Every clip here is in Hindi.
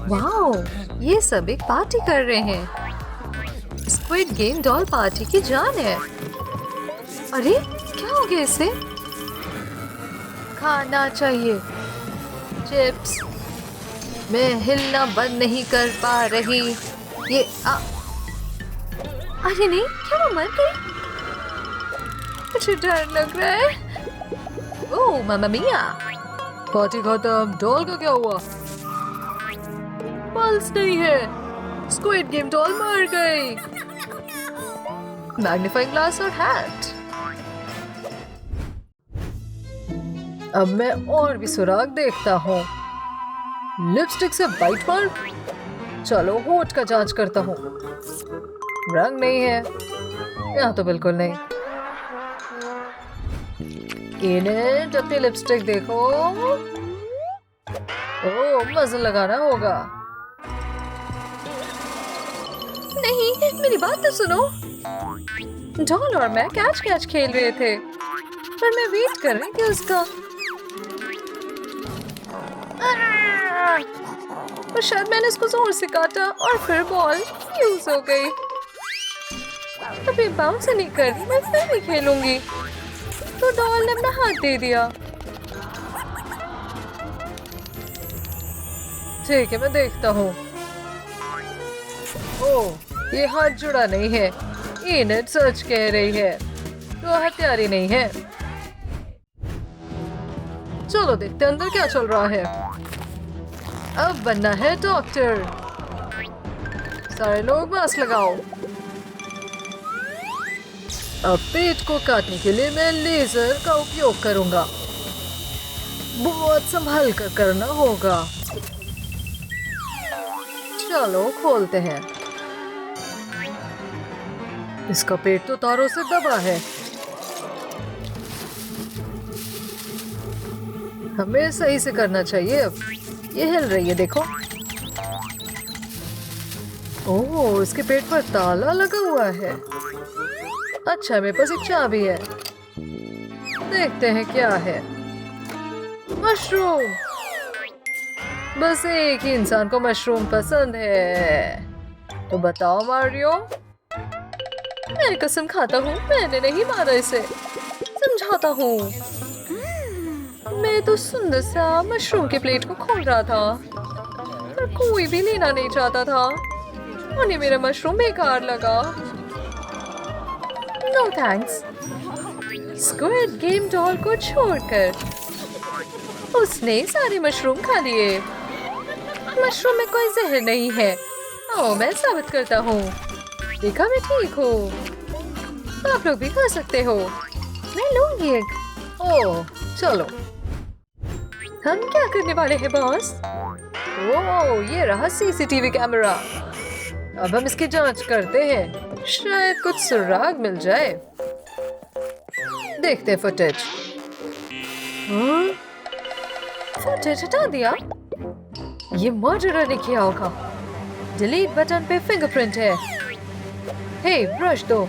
वाओ, ये सब एक पार्टी कर रहे हैं। स्क्विड गेम डॉल पार्टी की जान है। अरे क्या हो गया इसे? खाना चाहिए चिप्स। मैं हिलना बंद नहीं कर पा रही। ये अरे नहीं, क्या वो मर गई? मुझे डर लग रहा है। ओह मामा मिया, पार्टी खत्म। डॉल का क्या हुआ? पल्स नहीं है। स्क्विड गेम डॉल मर गई। मैग्नीफाइंग ग्लास और हैट। अब मैं और भी सुराग देखता हूँ। लिपस्टिक से बाइट मार्क। चलो होठ का जांच करता हूँ। रंग नहीं है यहाँ तो, बिल्कुल नहीं। इन्हें अपनी लिपस्टिक देखो। ओह, मज़ा लगाना होगा। नहीं, मेरी बात तो सुनो। डॉल और मैं कैच कैच खेल रहे थे, पर मैं वेट कर रही थी उसका। और शायद मैंने उसको जोर से काटा और फिर बॉल फ्यूज हो गई। अभी बाउंस नहीं कर रही, मैं फिर भी खेलूंगी। तो डॉल ने अपना हाथ दे दिया। ठीक है, मैं देखता हूँ। ओह, ये हाथ जुड़ा नहीं है। इनेट सच कह रही है, तो हथियारी नहीं है। चलो देखते अंदर क्या चल रहा है। अब बनना है डॉक्टर। सारे लोग मास्क लगाओ। अब पेट को काटने के लिए मैं लेजर का उपयोग करूंगा। बहुत संभाल कर करना होगा। चलो खोलते हैं। इसका पेट तो तारों से दबा है। हमें सही से करना चाहिए। अब ये हिल रही है, देखो। ओह, इसके पेट पर ताला लगा हुआ है। अच्छा, मेरे पास एक चाबी है। देखते हैं क्या है। मशरूम। बस एक ही इंसान को मशरूम पसंद है। तो बताओ मारियो। मैं कसम खाता हूँ, मैंने नहीं मारा इसे। समझाता हूँ। मैं तो सुंदर सा मशरूम के प्लेट को खोल रहा था, पर कोई भी लेना नहीं चाहता था। उन्हें मेरा मशरूम बेकार लगा। No thanks. Squid game doll को छोड़कर उसने सारे मशरूम खा लिए। मशरूम में कोई जहर नहीं है। ओह, मैं साबित करता हूँ। देखा, मैं ठीक हूँ। आप लोग भी खा सकते हो। मैं लूंगी एक। ओह, चलो। हम क्या करने वाले हैं बॉस? ओह, ये रहा सीसीटीवी कैमरा। अब हम इसकी जांच करते हैं। शायद कुछ सुराग मिल जाए। देखते हैं फुटेज। फुटेज हटा दिया। ये मर्डरर ने किया होगा। डिलीट बटन पे फिंगरप्रिंट है। हे, ब्रश दो।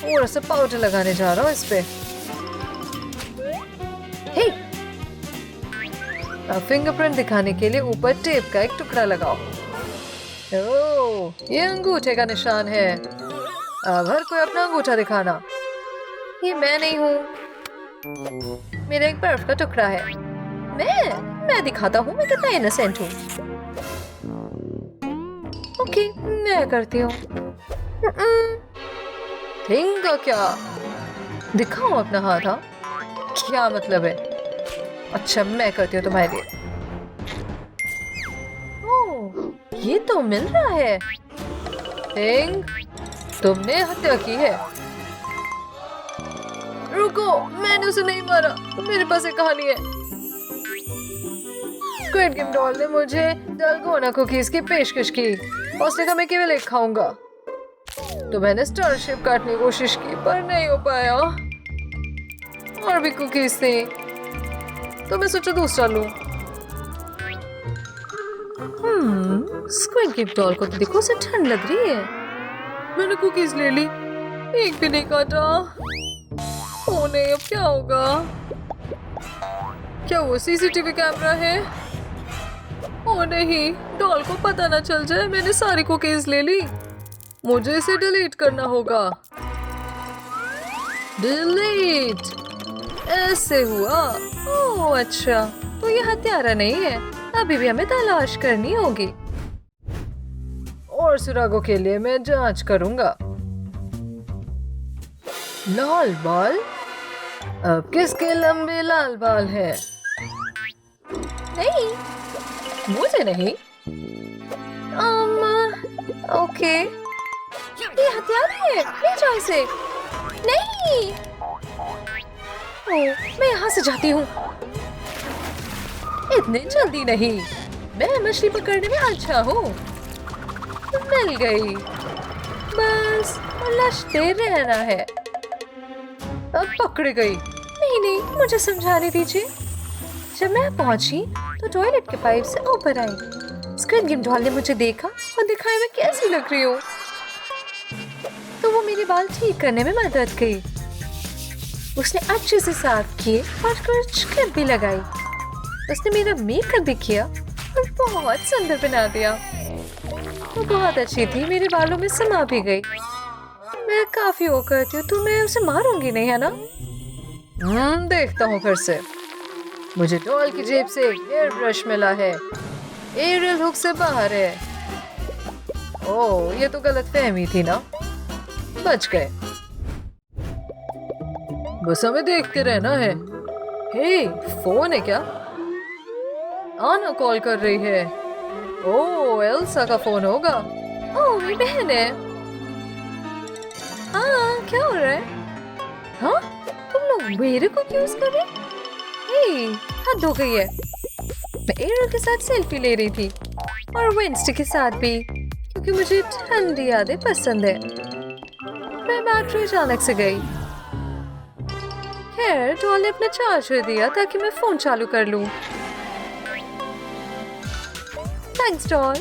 थोड़ा सा पाउडर लगाने जा रहा हूँ इस पे। हे, अब फिंगरप्रिंट दिखाने के लिए ऊपर टेप का एक टुकड़ा लगाओ। ओह, ये अंगूठे का निशान है। अब हर कोई अपना अंगूठा दिखाना। ये मैं नहीं हूँ। मेरा एक बर्फ का टुकड़ा है। मैं दिखाता हूँ मैं कितना इनोसेंट हूँ। ओके, मैं करती हूँ। थिंग का क्या? दिखाओ अपना हाथ। हाँ, क्या मतलब है? अच्छा, मैं करती हूँ तुम्हारे लिए। ओह, ये तो मिल रहा है। थिंग, तुमने हत्या की है। रुको, मैंने उसे नहीं मारा। मेरे पास एक कहानी है। स्क्विड गेम डॉल ने मुझे डलगोना कुकीज की पेशकश की। उसने कहा मैं केवल एक खाऊंगा। तो मैंने स्टारशिप काटने की कोशिश की, पर नहीं हो पाया। और भी कुकीज थी, तो मैं सोचा दूसरा लूं। स्क्विड गेम डॉल को तो देखो, उसे ठंड लग रही है। मैंने कुकीज ले ली, एक भी नहीं काटा। ओ नहीं, अब क्या होगा? क्या वो सीसीटीवी कैमरा है? ओ ओ नहीं, डॉल को पता ना चल जाए मैंने सारी कुकीज ले ली। मुझे इसे डिलीट करना होगा। डिलीट ऐसे हुआ। ओह अच्छा, तो ये हत्यारा नहीं है। अभी भी हमें तलाश करनी होगी और सुरागों के लिए मैं जांच करूंगा। लाल बाल? अब किसके लंबे लाल बाल है? नहीं, मुझे नहीं। ओके, ये हथियार है, ले जाओ इसे। नहीं, मैं यहाँ से जाती हूँ। इतने जल्दी नहीं, मैं मछली पकड़ने में अच्छा हूँ। मिल गई, बस उलझते रहना है। अब पकड़ गई। नहीं नहीं, मुझे समझाने दीजिए। जब मैं पहुंची तो टॉयलेट के पाइप से ऊपर आई। स्क्विड गेम डॉल ने मुझे देखा और दिखाया मैं कैसी लग रही हूँ, तो वो मेरे बाल ठीक करने में मदद की। उसने अच्छे से साफ किए और कुछ क्लिप भी लगाई। उसने मेरा मेकअप भी किया और बहुत सुंदर बना दिया। वो बहुत अच्छी थी, मेरे बालों में समा भी गई। मैं काफी वो करती हूँ तो मैं उसे मारूंगी नहीं, है ना? देखता हूँ फिर से। मुझे डॉल की जेब से एक एयर ब्रश मिला है। एरियल हुक से बाहर है। ओह, ये तो गलत फहमी थी ना। बच गए। बस हमें देखते रहना है। हे, फोन है क्या? आना कॉल कर रही है। ओह, एल्सा का फोन होगा। ओह, मेरी बहन है। हाँ, क्या हो रहा है? हाँ, तुम लोग मेरे को क्यों यूज कर रहे? हे, हद हो गई है। मैं एरियल के साथ सेल्फी ले रही थी और वेंसडे के साथ भी, क्योंकि मुझे ठंडी यादें पसंद है। मैं बैटरी अचानक से गई। खैर, डॉल ने अपना चार्जर दिया ताकि मैं फोन चालू कर लूं। Thanks doll.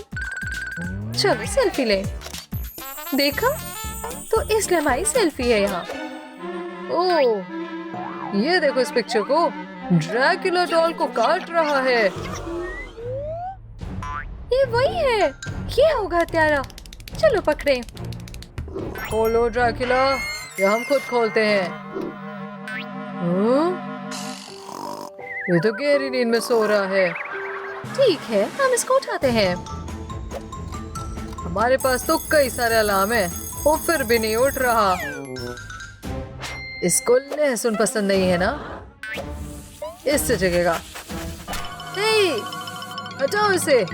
चलो सेल्फी ले। देखा, तो इसलिए हमारी सेल्फी है यहाँ। ओह, ये देखो इस पिक्चर को। ड्रैकुला डॉल को काट रहा है। ये वही है। ये होगा हत्यारा। चलो पकड़े। खोलो ड्रैकुला, या हम खुद खोलते हैं। ये तो गहरी नींद में सो रहा है। ठीक है, हम इसको उठाते हैं। हमारे पास तो कई सारे अलार्म है, वो फिर भी नहीं उठ रहा। इसको लहसुन पसंद नहीं है ना? इससे जगेगा। हे, हटाओ इसे।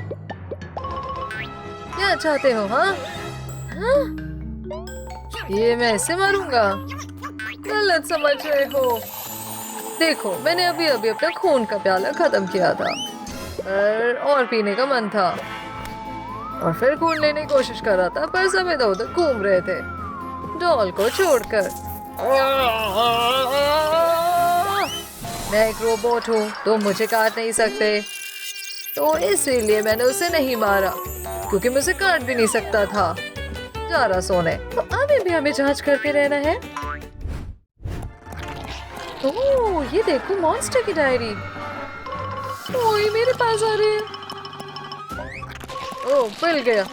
क्या चाहते हो? हाँ हाँ, ये मैं इसे मारूंगा। गलत समझ रहे हो। देखो, मैंने अभी अभी अपना खून का प्याला खत्म किया था और पीने का मन था, और फिर खून लेने की कोशिश कर रहा था, पर सब इधर उधर घूम रहे थे डॉल को छोड़कर। मैं एक रोबोट हूँ, तो मुझे काट नहीं सकते, तो इसीलिए मैंने उसे नहीं मारा, क्योंकि मैं उसे काट भी नहीं सकता था। जा रहा सोने। तो अभी भी हमें जांच करते रहना है। ओह, ये देखो मॉन्स्टर की डायरी। ओह, ये मेरे पास आ रही है। ओह, मिल गया।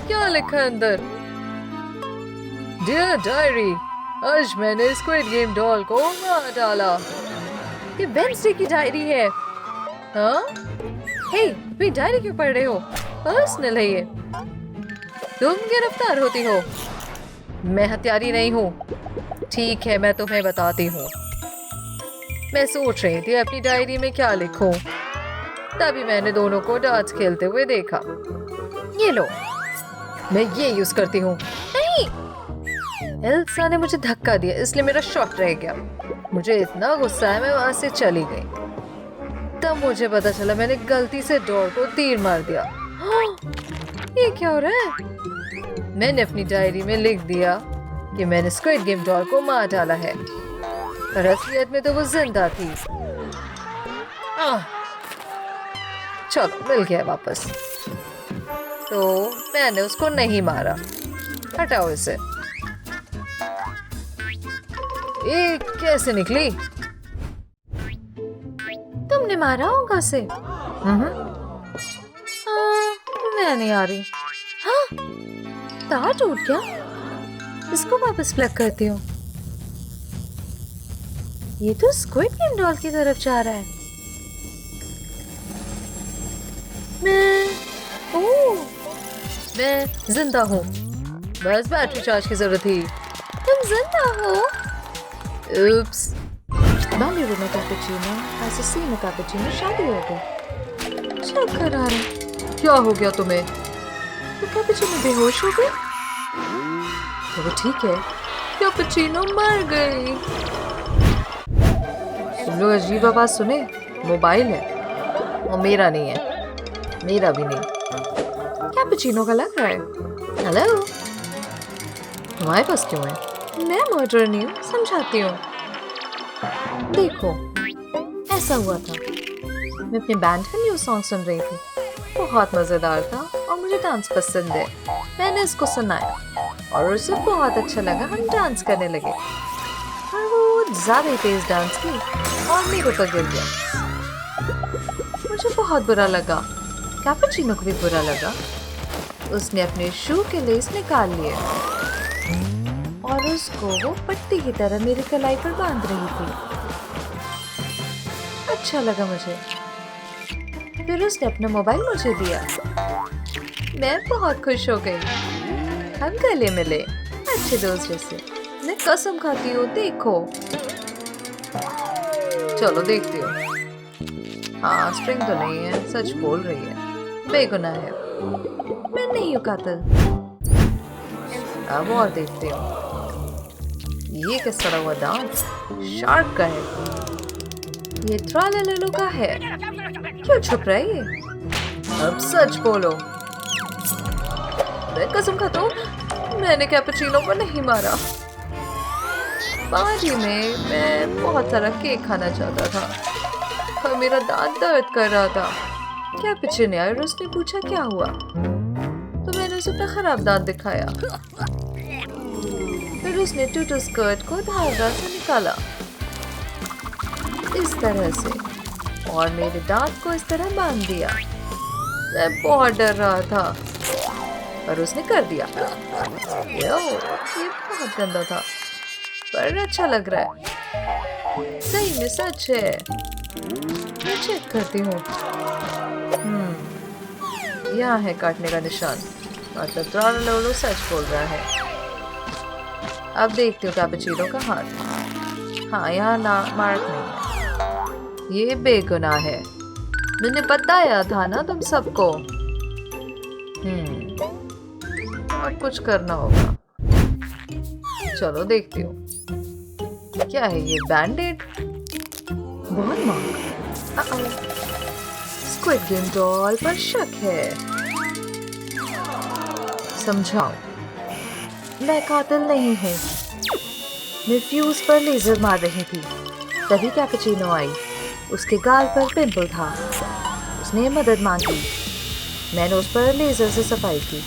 क्या लिखा है अंदर? डियर डायरी, आज मैंने स्क्विड गेम डॉल को मार डाला। ये वेंसडे की डायरी है। हाँ? हे, तुम डायरी क्यों पढ़ रहे हो? पर्सनल है ये। तुम गिरफ्तार होती हो। मैं हत्यारी नहीं हूँ। ठीक है, मैं तुम्हें बताती हूँ। मैं सोच रही थी अपनी डायरी में क्या लिखूं, तभी मैंने दोनों को डार्ट्स खेलते हुए देखा। ये लो, मैं ये यूज करती हूँ। नहीं, एल्सा ने मुझे धक्का दिया, इसलिए मेरा शॉट रह गया। मुझे इतना गुस्सा है, मैं वहां से चली गई। तब मुझे पता चला मैंने गलती से डॉल को तीर मार दिया। हाँ, ये क्या हो रहा है? मैंने अपनी डायरी में लिख दिया कि मैंने स्क्विड गेम डॉल को मार डाला है, पर असलियत में तो वो जिंदा थी। चलो, मिल गया वापस। तो मैंने उसको नहीं मारा। हटाओ इसे। ये कैसे निकली? तुमने मारा होगा उसे। मैं नहीं आ रही। हाँ, तार टूट गया। इसको वापस प्लग करती हूँ। ये तो स्क्विड गेम डॉल की तरफ जा रहा है। मैं जिंदा हूँ। बस बैटरी चार्ज की जरूरत थी। तुम जिंदा हो? उप्स। बांगलुरु में कैपुचिनो, एसएससी में कैपुचिनो शादी हो गई। चक्कर आ रहा। क्या हो गया तुम्हें? तो कैपुचिनो बेहोश हो गई? तो वो ठीक है। कैपुचिनो मर गई। तुम लोग अजीब आवाज सुने? मोबाइल है और मेरा नहीं है। मेरा भी नहीं। कैपुचिनो का लग रहा है। हेलो, तुम्हारे पास क्यों है? मैं मर्डर नहीं हूँ, समझाती हूँ। देखो, ऐसा हुआ था। मैं अपने बैंड का न्यू सॉन्ग सुन रही थी। बहुत मजेदार था और मुझे डांस पसंद है। मैंने इसको सुनाया और उसे बहुत अच्छा लगा। हम डांस करने लगे और वो ज्यादा ही तेज डांस की और मेरे ऊपर गिर गया। मुझे बहुत बुरा लगा। कैपुचिनो को भी बुरा लगा। उसने अपने शू के लेस निकाल लिए और उसको वो पट्टी की तरह मेरी कलाई पर बांध रही थी। अच्छा लगा मुझे। फिर उसने अपना मोबाइल मुझे दिया। मैं बहुत खुश हो गई। हम गले मिले अच्छे दोस्त जैसे। मैं कसम खाती हूँ, देखो। चलो देखती हूँ। हाँ, स्ट्रिंग तो नहीं है, सच बोल रही है। बेगुनाह है। मैं नहीं हूँ कातिल। अब और देखती हूँ। ये किस सड़ा हुआ दांत शार्क का है। ये ट्रालालालो का है। क्यों छुप रहा है ये? अब सच बोलो। मैं कसम खाता हूँ, मैंने कैपुचिनो को नहीं मारा। पार्टी में मैं बहुत सारा केक खाना चाहता था और मेरा दांत दर्द कर रहा था। कैपुचिनो आया और उसने पूछा क्या हुआ, तो मैंने उसे अपना खराब दांत दिखाया। फिर उसने टूटू स्कर्ट को धागा से निकाला इस तरह से और मेरे दांत को इस तरह बांध दिया। मैं बहुत डर रहा था पर उसने कर दिया। ये बहुत गंदा था पर अच्छा लग रहा है। सही में सच है। मैं चेक करती हूँ। यहाँ है काटने का निशान। मतलब ट्रालालालो सच बोल रहा है। अब देखती हूँ कैपुचिनो का हाथ। हाँ, यहाँ ना मार्क नहीं है। ये बेगुनाह है। मैंने बताया था ना तुम सबको। और कुछ करना होगा। चलो देखती हूँ। क्या है ये? बैंडेड? बहुत महंगा। स्क्विड गेम डॉल पर शक है। समझाओ। मैं कातिल नहीं हूँ। मैं फ्यूज पर लेजर मार रही थी तभी कैपुचिनो आई। उसके गाल पर पिंपल था। उसने मदद मांगी। मैंने उस पर लेजर से सफाई की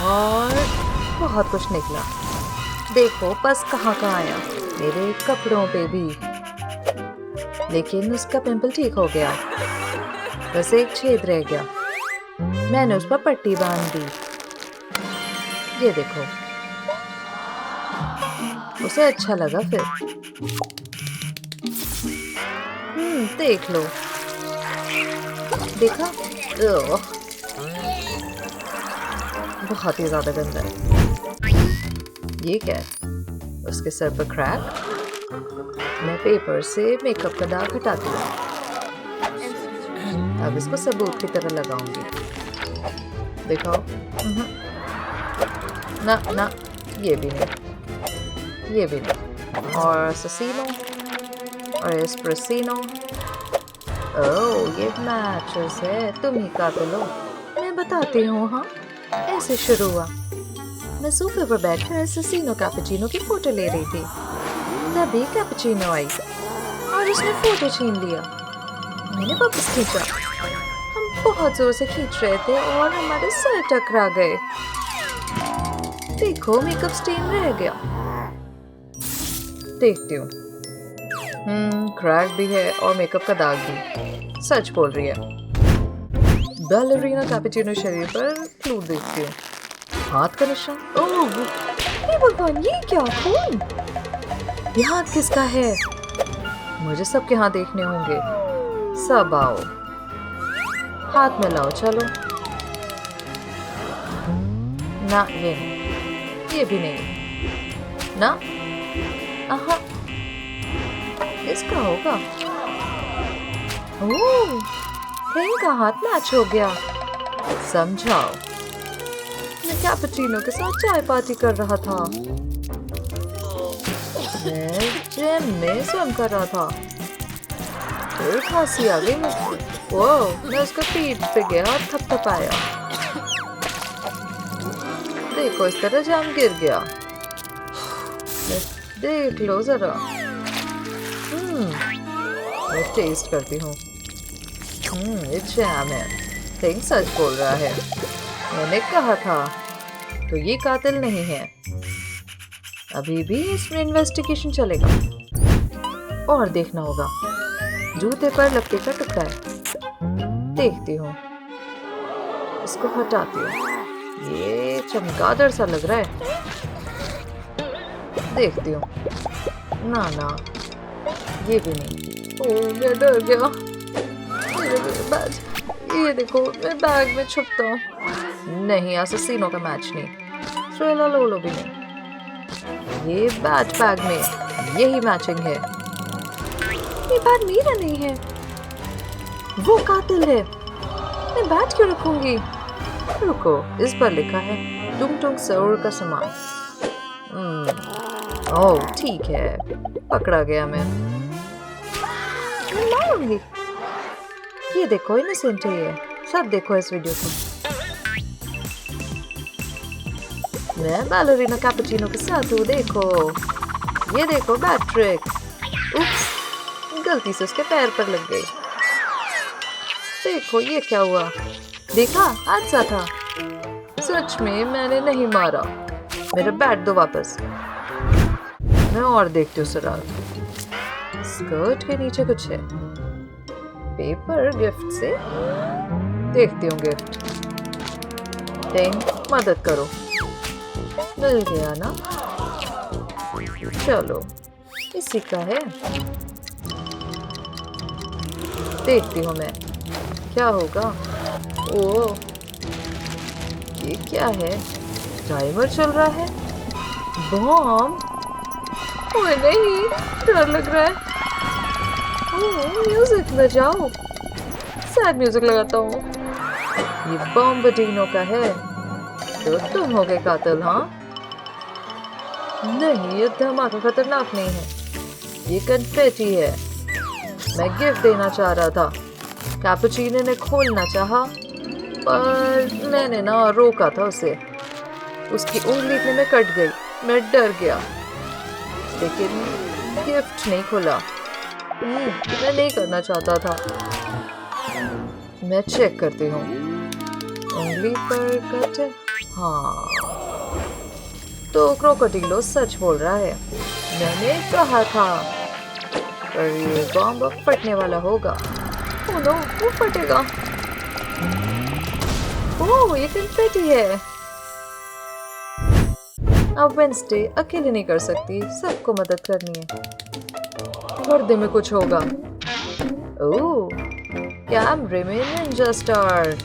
और बहुत कुछ निकला। देखो पस कहाँ आया, मेरे कपड़ों पे भी। लेकिन उसका पिंपल ठीक हो गया। बस एक छेद रह गया। मैंने उस पर पट्टी बांध दी। ये देखो। उसे अच्छा लगा फिर। देख लो। देखा? बहुत ही ज्यादा गंदा है। ये क्या है? उसके सर पर क्रैक। मैं पेपर से मेकअप का दाग हटा दिया। अब इसको सबूत की तरह लगाऊंगी। दिखाओ। ना ना, ये भी नहीं, ये भी नहीं। और ससीनो और एस्प्रेसिनो। ओह, ये मैचेस है। तुम ही कातिल हो। मैं बताती हूँ। हाँ, ऐसे शुरू हुआ। मैं सोफे पर बैठकर एस्प्रेसिनो कैपुचिनो की फोटो ले रही थी। तभी कैपुचिनो आई और उसने फोटो छीन लिया। मैंने वापस खींचा। हम बहुत जोर से खींच रहे थे और हमारे सर टकरा गए। देखो, मेकअप स्टेन रह गया। देखती हूँ। क्रैक भी है और मेकअप का दाग भी। सच बोल रही है। बैलरीना कैपुचिनो शरीर पर क्लू देखती हूँ। हाथ का निशान। ओह हे भगवान, ये क्या खून? ये हाथ किसका है? मुझे सबके हाथ देखने होंगे। सब आओ, हाथ मिलाओ। चलो ना, ये भी नहीं ना। आहा, इसका होगा। ओह, पिंक का हाथ मैच हो गया। समझाओ। मैं कैपुचिनो के साथ चाय पार्टी कर रहा था। मैं जिम में स्वम कर रहा था। फिर खांसी आ गई मुझको। ओह, मैं उसका पीठ पे गया और थपथपाया। देखो, इस तरह जाम गिर गया। देख लो जरा। मैं टेस्ट करती हूँ। ये जैम है। थिंक सच बोल रहा है। मैंने कहा था। तो ये कातिल नहीं है। अभी भी इसमें इन्वेस्टिगेशन चलेगा और देखना होगा। जूते पर लकड़ी का टुकड़ा है। देखती हूँ, इसको हटाती हूँ। ये चमगादड़ सा लग रहा है। देखती हूँ। ना ना, ये भी नहीं। ओह, मैं डर गया। मेरे बैग, ये देखो, मैं बैग में छुपता हूँ। नहीं, असैसिनो का मैच नहीं। थ्रिला लोलो भी नहीं। ये बैट बैग में यही मैचिंग है। ये बैग मेरा नहीं है। वो कातिल है। मैं बैट क्यों रखूंगी? रुको, इस पर लिखा है टुंग टुंग सौर का सामान। ओह ठीक है, पकड़ा गया मैं मारूंगी। ये देखो, इनोसेंट है ये। सब देखो इस वीडियो को। मैं बैलरीना कैपुचिनो के साथ हूँ। देखो, ये देखो बैट ट्रिक। उप्स, गलती से उसके पैर पर लग गई। देखो ये क्या हुआ। देखा, हादसा था। सच में मैंने नहीं मारा। मेरा बैट दो वापस। मैं और देखती हूँ सरार। स्कर्ट के नीचे कुछ है। पेपर गिफ्ट से। देखती हूँ गिफ्ट। टिंग, मदद करो। मिल गया ना। चलो, इसी का है। देखती हूँ मैं क्या होगा। ओह, ये क्या है? टाइमर चल रहा है। बॉम्ब। ओह नहीं, डर लग रहा है। ओह, म्यूजिक बजाओ। सैड म्यूजिक लगाता हूँ। ये बॉम्बर्डिनो का है। तो तुम हो गए कातिल, हाँ? नहीं, ये धमाका खतरनाक नहीं है। ये कन्फेटी है। मैं गिफ्ट देना चाह रहा था। कैपुचिनो ने खोलना चाहा, पर मैंने ना रोका था उसे। उसकी उंगली इतने में कट गई। मैं डर गया, लेकिन गिफ्ट नहीं खोला। मैं नहीं करना चाहता था। मैं चेक करती हूँ। उंगली पर कट है। हाँ, तो क्रोकोडिलो सच बोल रहा है। मैंने कहा था। पर ये बॉम्ब अब फटने वाला होगा। ओह नो, वो फटेगा। ओह, ये कन्फेटी है। अब वेंसडे अकेले नहीं कर सकती, सबको मदद करनी है। पर्दे में कुछ होगा। ओह, कैमरे में निंजा स्टार।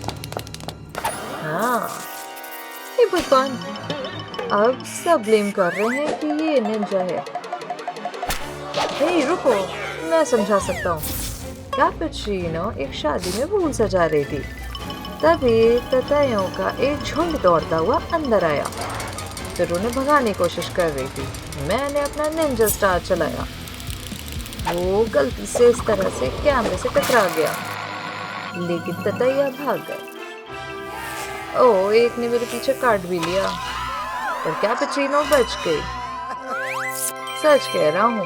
हाँ, ये भगवान, अब सब ब्लेम कर रहे हैं कि ये निंजा है। हे रुको, मैं समझा सकता हूँ। कैपुचिनो एक शादी में फूल सजा रही थी। तभी ततैयों का एक झुंड दौड़ता हुआ अंदर आया। फिर उन्हें भगाने की कोशिश कर रही थी। मैंने अपना निंजा स्टार चलाया। वो गलती से इस तरह से कैमरे से टकरा गया, लेकिन ततैया भाग गए। ओह, एक ने मेरे पीछे काट भी लिया, पर कैपुचिनो बच गई। सच कह रहा हूँ,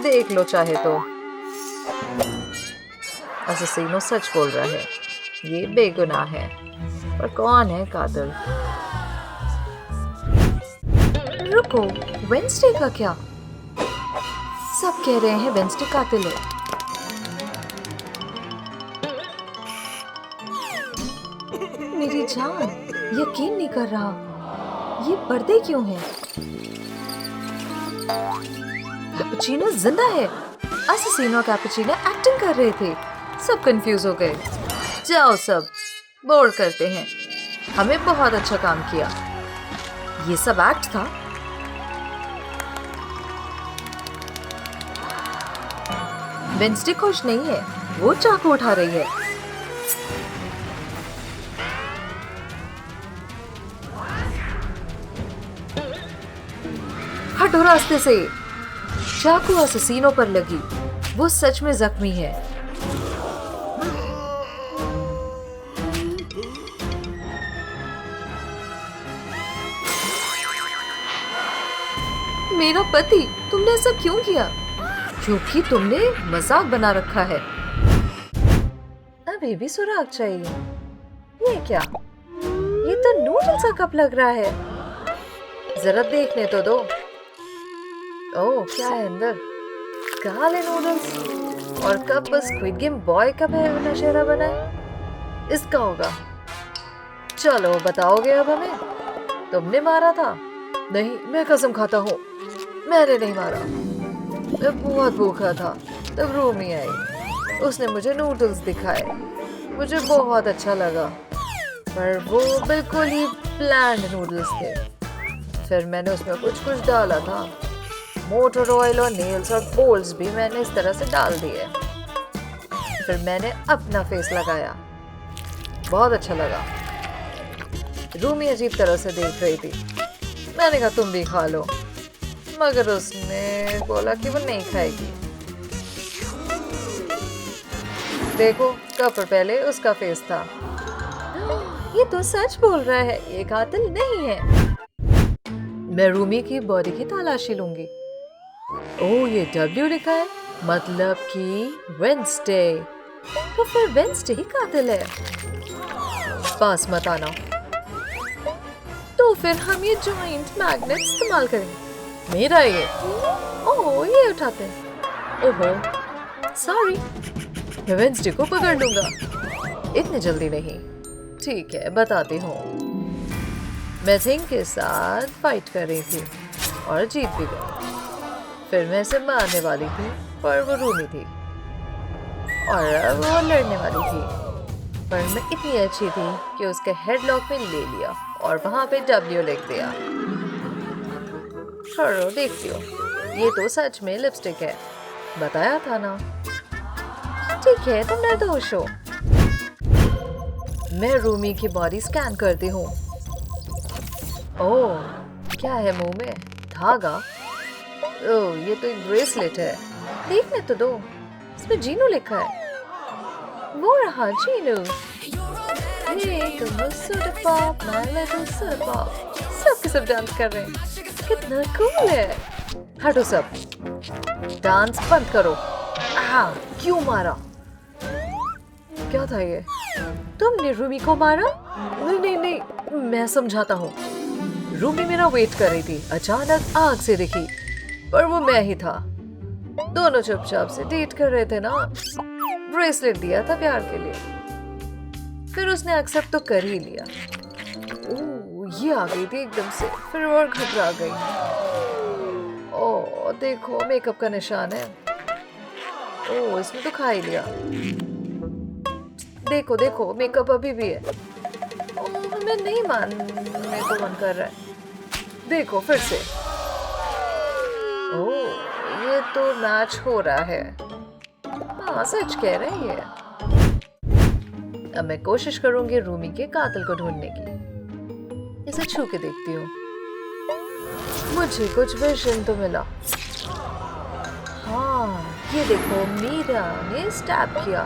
देख लो चाहे तो। असैसिनो सच बोल रहा है। ये बेगुनाह है, पर कौन है कातिल? रुको, वेंसडे का क्या? सब कह रहे हैं वेंसडे कातिल है। मेरी जान, यकीन नहीं कर रहा, ये पर्दे क्यों हैं? कैपुचिनो जिंदा है। असेसिनो कैपुचिनो एक्टिंग कर रहे थे। सब कंफ्यूज हो गए। जाओ सब, बोर्ड करते हैं। हमें बहुत अच्छा काम किया। ये सब एक्ट था। वेंसडे खुश नहीं है, वो चाकू उठा रही है। हटो रास्ते से। चाकू असेसिनो पर लगी। वो सच में जख्मी है। मेरा पति, तुमने ऐसा क्यों किया? क्योंकि तुमने मजाक बना रखा है। अभी भी सुराग चाहिए। ये क्या? ये तो नूडल्स का कप लग रहा है। जरा देखने तो दो। ओह, क्या है अंदर? काले नूडल्स और कप बस स्क्विड गेम बॉय का नशेरा बना है। इसका होगा। चलो बताओगे अब हमें? तुमने मारा था? नहीं, मैं कसम खाता हूँ, मैंने नहीं मारा। मैं बहुत भूखा था, तब रूमी आई। उसने मुझे नूडल्स दिखाए। मुझे बहुत अच्छा लगा, पर वो बिल्कुल ही ब्लैंड नूडल्स थे। फिर मैंने उसमें कुछ कुछ डाला था। मोटर ऑयल और नेल्स और बोल्स भी मैंने इस तरह से डाल दिए। फिर मैंने अपना फेस लगाया। बहुत अच्छा लगा। रूमी अजीब तरह से देख रही थी। मैंने कहा तुम भी खा लो, मगर उसने बोला कि वो नहीं खाएगी। देखो, कप पर पहले उसका फेस था। ये तो सच बोल रहा है, ये कातिल नहीं है। मैं रूमी की बॉडी की तलाशी लूंगी। ओह, ये W लिखा है, मतलब कि वेंसडे। तो फिर वेंसडे ही कातिल है। पास मत आना। तो फिर हम ये जॉइंट मैग्नेट इस्तेमाल करेंगे। मेरा ये। ओह, ये उठाते हैं। ओहो, सॉरी। मैं वेंसडे को पकड़ लूंगा। इतनी जल्दी नहीं। ठीक है, बताती हूँ। मैं थिंग के साथ फाइट कर रही थी और जीत भी गई। फिर मैं इसे मारने वाली थी, पर वो रूमी थी और अब वो लड़ने वाली थी। पर मैं इतनी अच्छी थी कि उसके हेडलॉक में ले लिया और वहां पे W लिख दिया। छोड़ो, देखती हो, ये तो सच में लिपस्टिक है। बताया था ना। ठीक है, तुम निर्दोष हो। मैं रूमी की बॉडी स्कैन करती हूँ। ओह, क्या है मुंह में? धागा। ओह, ये तो एक ब्रेसलेट है। देखने तो दो, इसमें जीनू लिखा है। वो रहा जीनू। सबके सब डांस कर रहे हैं। कितना कूल है। हटो सब, डांस बंद करो। क्यों मारा? क्या था ये? तुमने रूमी को मारा? नहीं नहीं नहीं, मैं समझाता हूँ। रूमी मेरा वेट कर रही थी। अचानक आग से दिखी, पर वो मैं ही था। दोनों चुपचाप से डेट कर रहे थे ना। ब्रेसलेट दिया था प्यार के लिए। फिर उसने एक्सेप्ट तो कर ही लिया। ओह, ये आ गई थी एकदम से, फिर और घबरा गई। ओह, देखो, मेकअप का निशान है। ओह, इसने तो खा ही लिया। देखो देखो, मेकअप अभी भी है। ओह, मैं नहीं मानने को मन कर रहा है। देखो फिर से। ओह, ये तो मैच हो रहा है। हाँ, सच कह रही है। अब मैं कोशिश करूंगी रूमी के कातिल को ढूंढने की। इसे छू के देखती हूँ। मुझे कुछ विजन तो मिला। हाँ, ये देखो, मीरा ने स्टैब किया।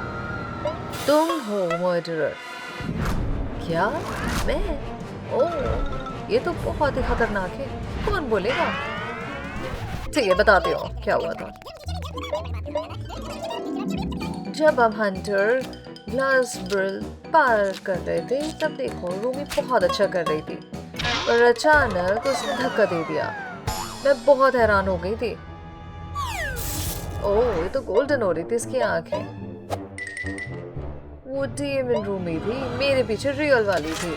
तुम हो मर्डरर। क्या? मैं? ओह, ये तो बहुत ही खतरनाक है। कौन बोलेगा? ठीक है, बताते हो क्या हुआ था। जब अब हंटर ग्लास ब्रिल पार कर रहे थे, तब देखो रूमी बहुत अच्छा कर रही थी, पर अचानक उसने धक्का दे दिया। मैं बहुत हैरान हो गई थी। ओह, ये तो गोल्डन हो रही थी इसकी आंखें। वो डीमन रूमी थी, मेरे पीछे रियल वाली थी।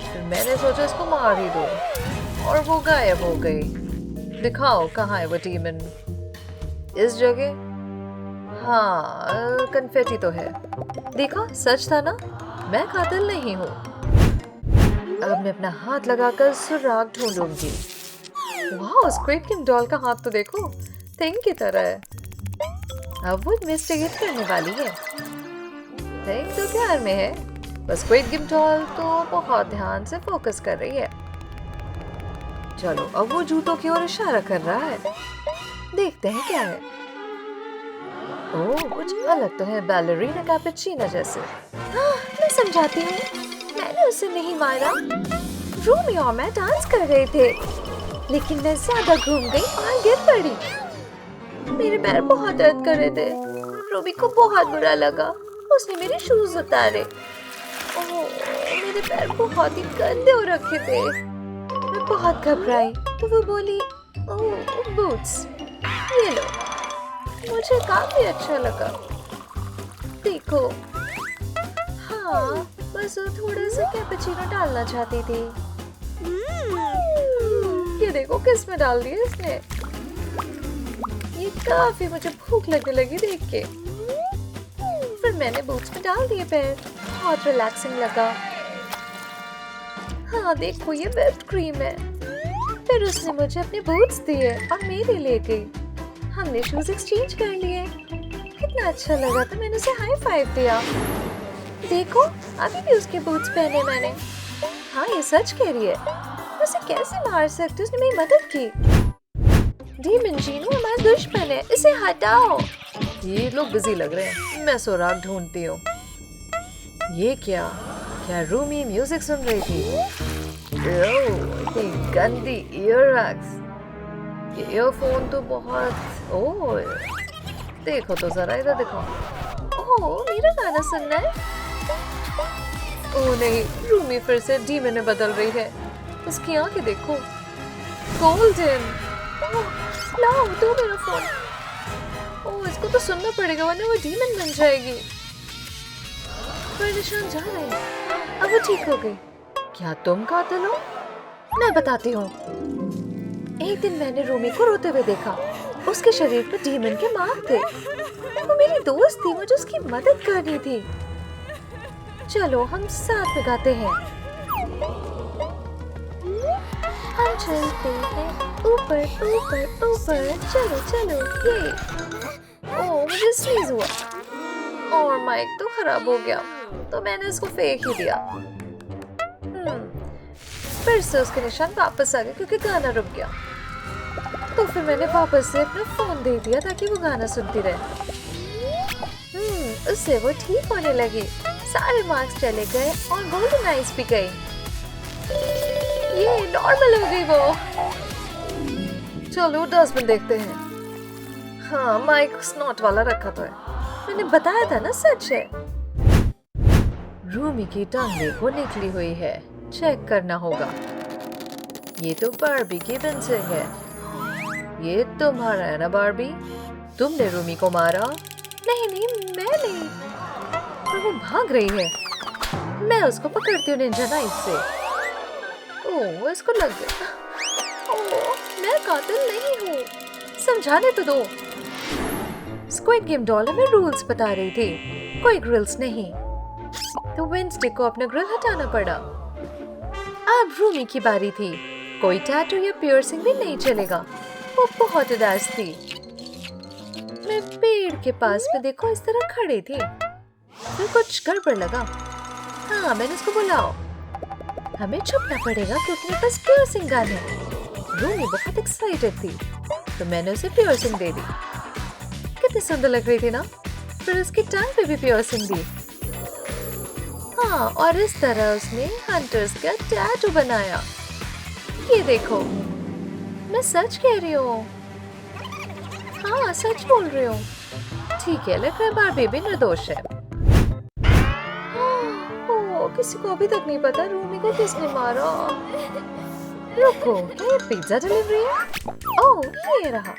फिर मैंने सोचा इसको मार ही दो और वो गायब हो गई। दिखाओ कहाँ है वो डीमन। इस जगह? हाँ, कन्फेटी तो है। देखा, सच था ना, मैं कातिल नहीं हूँ। अब मैं अपना हाथ लगाकर सुराग ढूंढूंगी। वाह, स्क्विड गेम डॉल का हाथ तो देखो, थिंग की तरह है। अब वो इन्वेस्टिगेट करने वाली है। थिंग तो प्यार में है, बस स्क्विड गेम डॉल तो बहुत ध्यान से फोकस कर रही है। चलो, अब वो जूतों की ओर इशारा कर रहा है। देखते हैं क्या है। ओह, कुछ अलग तो है, बैलरीना कैपुचिनो जैसे। हाँ, मैं समझाती हूँ, मैंने उसे नहीं मारा। रूमी और मैं डांस कर रहे थे, लेकिन मैं ज्यादा घूम गई और गिर पड़ी। मेरे पैर बहुत दर्द कर रहे थे। रूमी को बहुत बुरा लगा, उसने मेरे शूज उतारे। ओह, मेरे पैर बहुत ही गंदे हो रखे थे। मैं बहुत घबराई, तो वो बोली, ओह बूट्स, ये लो। मुझे काफी अच्छा लगा। देखो, हाँ, बस थोड़ा सा कैपुचिनो डालना चाहती थी। ये देखो किस में डाल दिया इसने। ये काफी मुझे भूख लगने लगी देख के। फिर मैंने बूट्स में डाल दिए पैर, बहुत रिलैक्सिंग लगा। हाँ देखो, ये व्हिप्ड क्रीम है। फिर उसने मुझे अपने बूट्स दिए और मेरे ले गई। हमने शूज एक्सचेंज कर लिए। कितना अच्छा लगा, तो मैंने उसे हाई फाइव दिया। देखो, अभी भी उसके बूट्स पहने मैंने। हाँ, ये सच कह रही है। उसे कैसे मार सकते, उसने मेरी मदद की। डीमन जीनो हमारा दुश्मन है, इसे हटाओ। ये लोग बिजी लग रहे हैं, मैं सुराग ढूंढती हूँ। ये क्या रूमी म्यूजिक सुन रही थी? ओह, गंदी ईयरबड्स। ये ईयरफोन तो बहुत, ओह देखो तो जरा, इधर देखो। ओह, मेरा गाना सुनना है? ओह नहीं, रूमी फिर से डीमन में बदल रही है। उसकी आंखें देखो, गोल्डन। ओह, लाओ दो मेरा फोन। ओह, इसको तो सुनना पड़ेगा वरना वो डीमन बन जाएगी। पर निशान जा रहे हैं। अब वो ठीक हो गई। क्या तुम कातिल हो? मैं बताती हूँ। एक दिन मैंने रूमी को रोते हुए देखा। उसके शरीर पर डीमन के मार्क थे। वो मेरी दोस्त थी, मुझे उसकी मदद करनी थी। चलो हम साथ में गाते हैं। हम चलते हैं ऊपर ऊपर ऊपर, चलो चलो ये। ओह, मुझे स्नीज हुआ और माइक तो खराब हो गया, तो मैंने इसको फेंक ही दिया। फिर से उसके निशान वापस आ गए क्योंकि गाना रुक गया। तो फिर मैंने वापस से अपना फोन दे दिया ताकि वो गाना सुनती रहे। उससे वो ठीक होने लगी। सारे मार्क्स चले गए और गोल्डन आइज भी गई। ये नॉर्मल हो गई वो। चलो डस्टबिन देखते हैं। हाँ, माइक स्नॉट वाला रखा तो है, मैंने बताया था ना, सच है। रूमी की टांग देखो निकली हुई है, चेक करना होगा। ये तो बार्बी की पेंसिल है। ये तुम्हारा है ना बार्बी? तुमने रूमी को मारा? नहीं नहीं, मैं नहीं। पर वो भाग रही है। मैं उसको पकड़ती हूँ निंजा नाइफ से। ओह, इसको लग गया। ओह, मैं कातिल नहीं हूँ, समझाने तो दो। स्क्विड गेम डॉल हमें रूल्स बता रही थी, कोई ग्रिल्स नहीं। तो वेंसडे को अपना ग्रिल हटाना पड़ा। अब रूमी की बारी थी। कोई टैटू या पियर्सिंग भी नहीं चलेगा। वो बहुत उदास थी। मैं पेड़ के पास में देखो इस तरह खड़ी थी। फिर कुछ गड़बड़ लगा। हाँ, मैंने उसको बुलाओ। हमें छुपना पड़ेगा क्योंकि मेरे पास पियर्सिंग गन है। रूमी बहुत एक्साइटेड थी, तो मैंने उसे पियर्सिंग दे दी। कितनी सुंदर लग रही थी ना। फिर उसकी टांग पे भी पियर्सिंग दी। हाँ, और इस तरह उसने हंटर्स का टैटू बनाया। ये देखो, मैं सच कह रही हूँ। हाँ, सच बोल रही हूँ। ठीक है, लेकिन बार्बी भी निर्दोष है। ओह, किसी को अभी तक नहीं पता रूमी को किसने मारा। रुको, ये पिज्जा डिलीवरी है? ओह, ये रहा।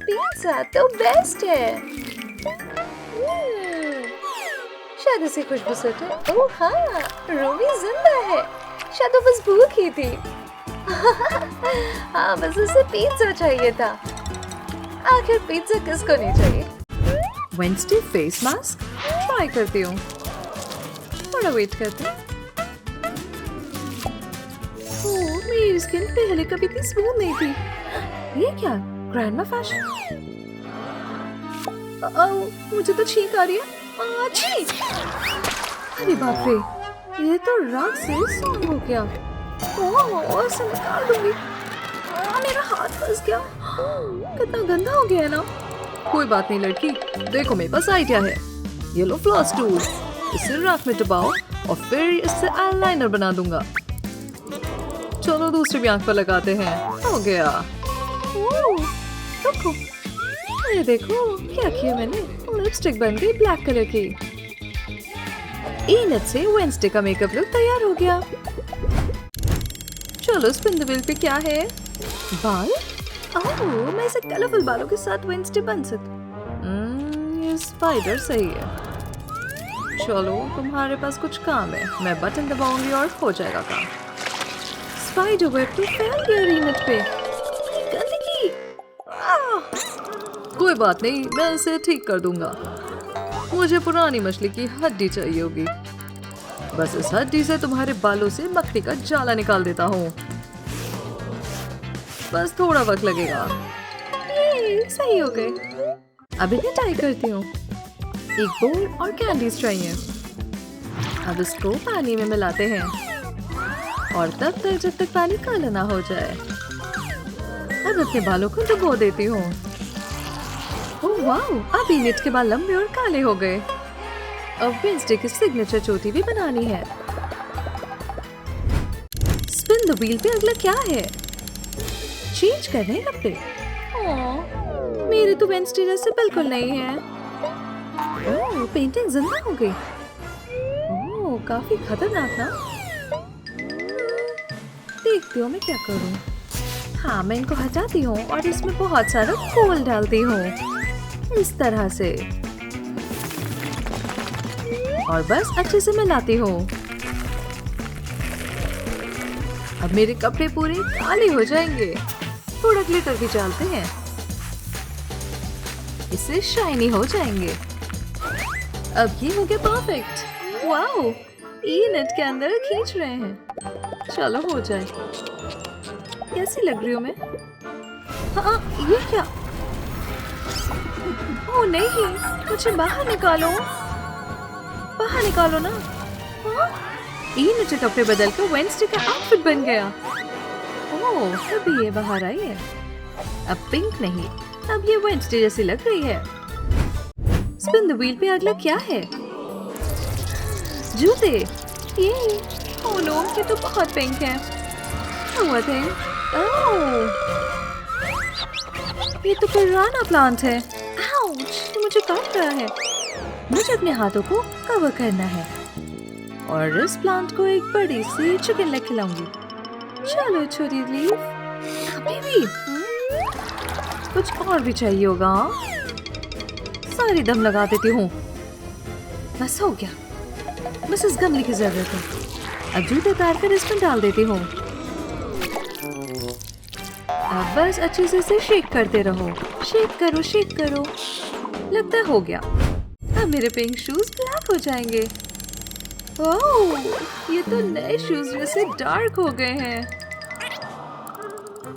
पिज्जा तो बेस्ट है। शायद इसे खुशबू सेट है। ओह हाँ, रूबी जिंदा है। शायद वो बस भूखी थी। हाँ, बस उसे पिज्जा चाहिए था। आखिर पिज्जा किसको नहीं चाहिए? वेडनेसडे फेस मास्क ट्राई करती हूँ। थोड़ा वेट करते हैं। ओह, मेरी स्किन पहले कभी इतनी स्मूथ नहीं थी। ये क्या? Grandma fashion? मुझे तो छींक आ रही है। छी! अरे बाप रे, ये तो राग से सॉन्ग हो गया। ओह, इसे निकाल दूंगी। मेरा हाथ फंस गया। कितना गंदा हो गया है ना। कोई बात नहीं लड़की, देखो मेरे पास आइडिया है। येलो फ्लॉस टूल, इसे राख में दबाओ और फिर इससे आईलाइनर बना दूंगा। चलो दूसरी भी आंख पर लगाते हैं। हो गया। रुको, ये देखो क्या किया मैंने। लिपस्टिक बन गई ब्लैक कलर की। इनट से वेडनेसडे का मेकअप लुक तैयार हो गया। चलो स्पिन द व्हील पे क्या है? बाल? ओह, मैं इसे कलरफुल बालों के साथ वेडनेसडे बन सकती। ये स्पाइडर सही है। चलो तुम्हारे पास कुछ काम है। मैं बटन दबाऊंगी और हो जाएगा काम। स्पाइडर वेब तो फैल गया रीनट पे। गंदगी। कोई बात नहीं, मैं इसे ठीक कर दूंगा। मुझे पुरानी मछली की हड्डी चाहिए होगी। बस इस हड्डी से तुम्हारे बालों से मक्खी का जाला निकाल देता हूँ। बस थोड़ा वक्त लगेगा। ये सही हो गए। अब इन्हें टाई करती हूँ। एक बोल और कैंडीज चाहिए। अब इसको पानी में मिलाते हैं और तब तक जब तक पानी काला ना हो जाए। अब अपने बालों को डुबो देती हूँ। ओह वाह, अब इनट के बाल लंबे और काले हो गए। अब वेडनेसडे की सिग्नेचर चोटी भी बनानी है। स्पिन द व्हील पे अगला क्या है? चेंज कर रहे हैं कपड़े। ओह, मेरे तो वेडनेसडे जैसे बिल्कुल नहीं है। ओह, पेंटिंग जिंदा हो गई। ओह, काफी खतरनाक ना। देखती हूँ मैं क्या करूँ। हाँ, मैं इनको हटाती हूँ और इसमें बहुत सारा कोल डालती हूँ, इस तरह से। और बस अच्छे से मिलाती हूँ। अब मेरे कपड़े पूरे काले हो जाएंगे। थोड़ा ग्लिटर भी डालते हैं, इससे शाइनी हो जाएंगे। अब ये हो गया परफेक्ट। वाओ, इनट के अंदर खींच रहे हैं। चलो हो जाए। कैसी लग रही हूँ मैं? हाँ, ये क्या? ओह नहीं, मुझे बाहर निकालो। बाहर निकालो ना। हाँ? इनट के कपड़े बदल कर वेडनेसडे का आउटफिट बन गया। ओह, तभी ये बाहर आई है। अब पिंक नहीं, अब ये वेडनेसडे जैसी लग रही है। स्पिन द व्हील पे अगला क्या है? जूते। ये ओह नो, ये तो बहुत पिंक है। What thing? ओह, ये तो पिराना प्लांट है। आउच, ये मुझे काट रहा है। मुझे अपने हाथों को कवर करना है और इस प्लांट को एक बड़ी सी चिकन लेग खिलाऊंगी। चलो छोटी लीफ, अभी भी कुछ और भी चाहिए होगा। सारी दम लगा देती हूँ। बस हो गया। बस इस गमले की जरूरत है। अब जूते उतार कर इसमें डाल देती हूँ। अब बस अच्छे से इसे शेक करते रहो। शेक करो, शेक करो। लगता है हो गया। अब मेरे पिंक शूज ब्लैक हो जाएंगे। ओह, ये तो नए शूज जैसे डार्क हो गए हैं।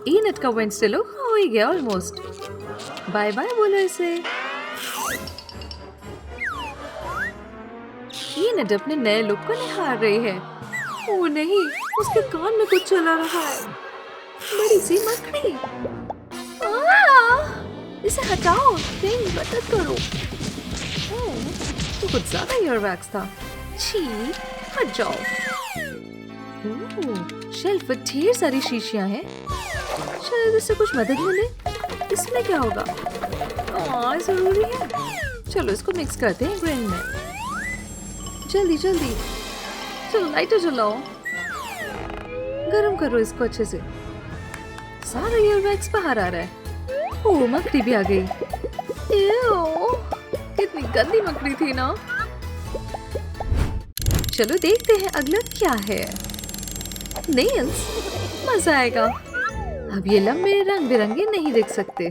इनट का वेडनेसडे लुक हो ही गया ऑलमोस्ट। बाय बाय बोलो इसे। इनट अपने नए लुक को निहार रही है। ओह नहीं, उसके कान में कुछ चला रहा है। बड़ी सी मकड़ी। इसे हटाओ, नहीं मदद करो। तो कुछ ज्यादा ईयर वैक्स था। छी, हट जाओ। शेल्फ पर ढेर सारी शीशियां हैं। शायद इससे कुछ मदद मिले। इसमें क्या होगा? जरूरी है। चलो इसको मिक्स करते हैं ग्रेन में। जल्दी जल्दी, चलो लाइटर जलाओ। गरम करो इसको अच्छे से। सारा ईयर वैक्स बाहर आ रहा है। ओह, मकड़ी भी आ गई। कितनी गंदी मकड़ी थी ना। चलो देखते हैं अगला क्या है। नेल्स, मजा आएगा। अब ये लंबे रंग बिरंगे नहीं दिख सकते।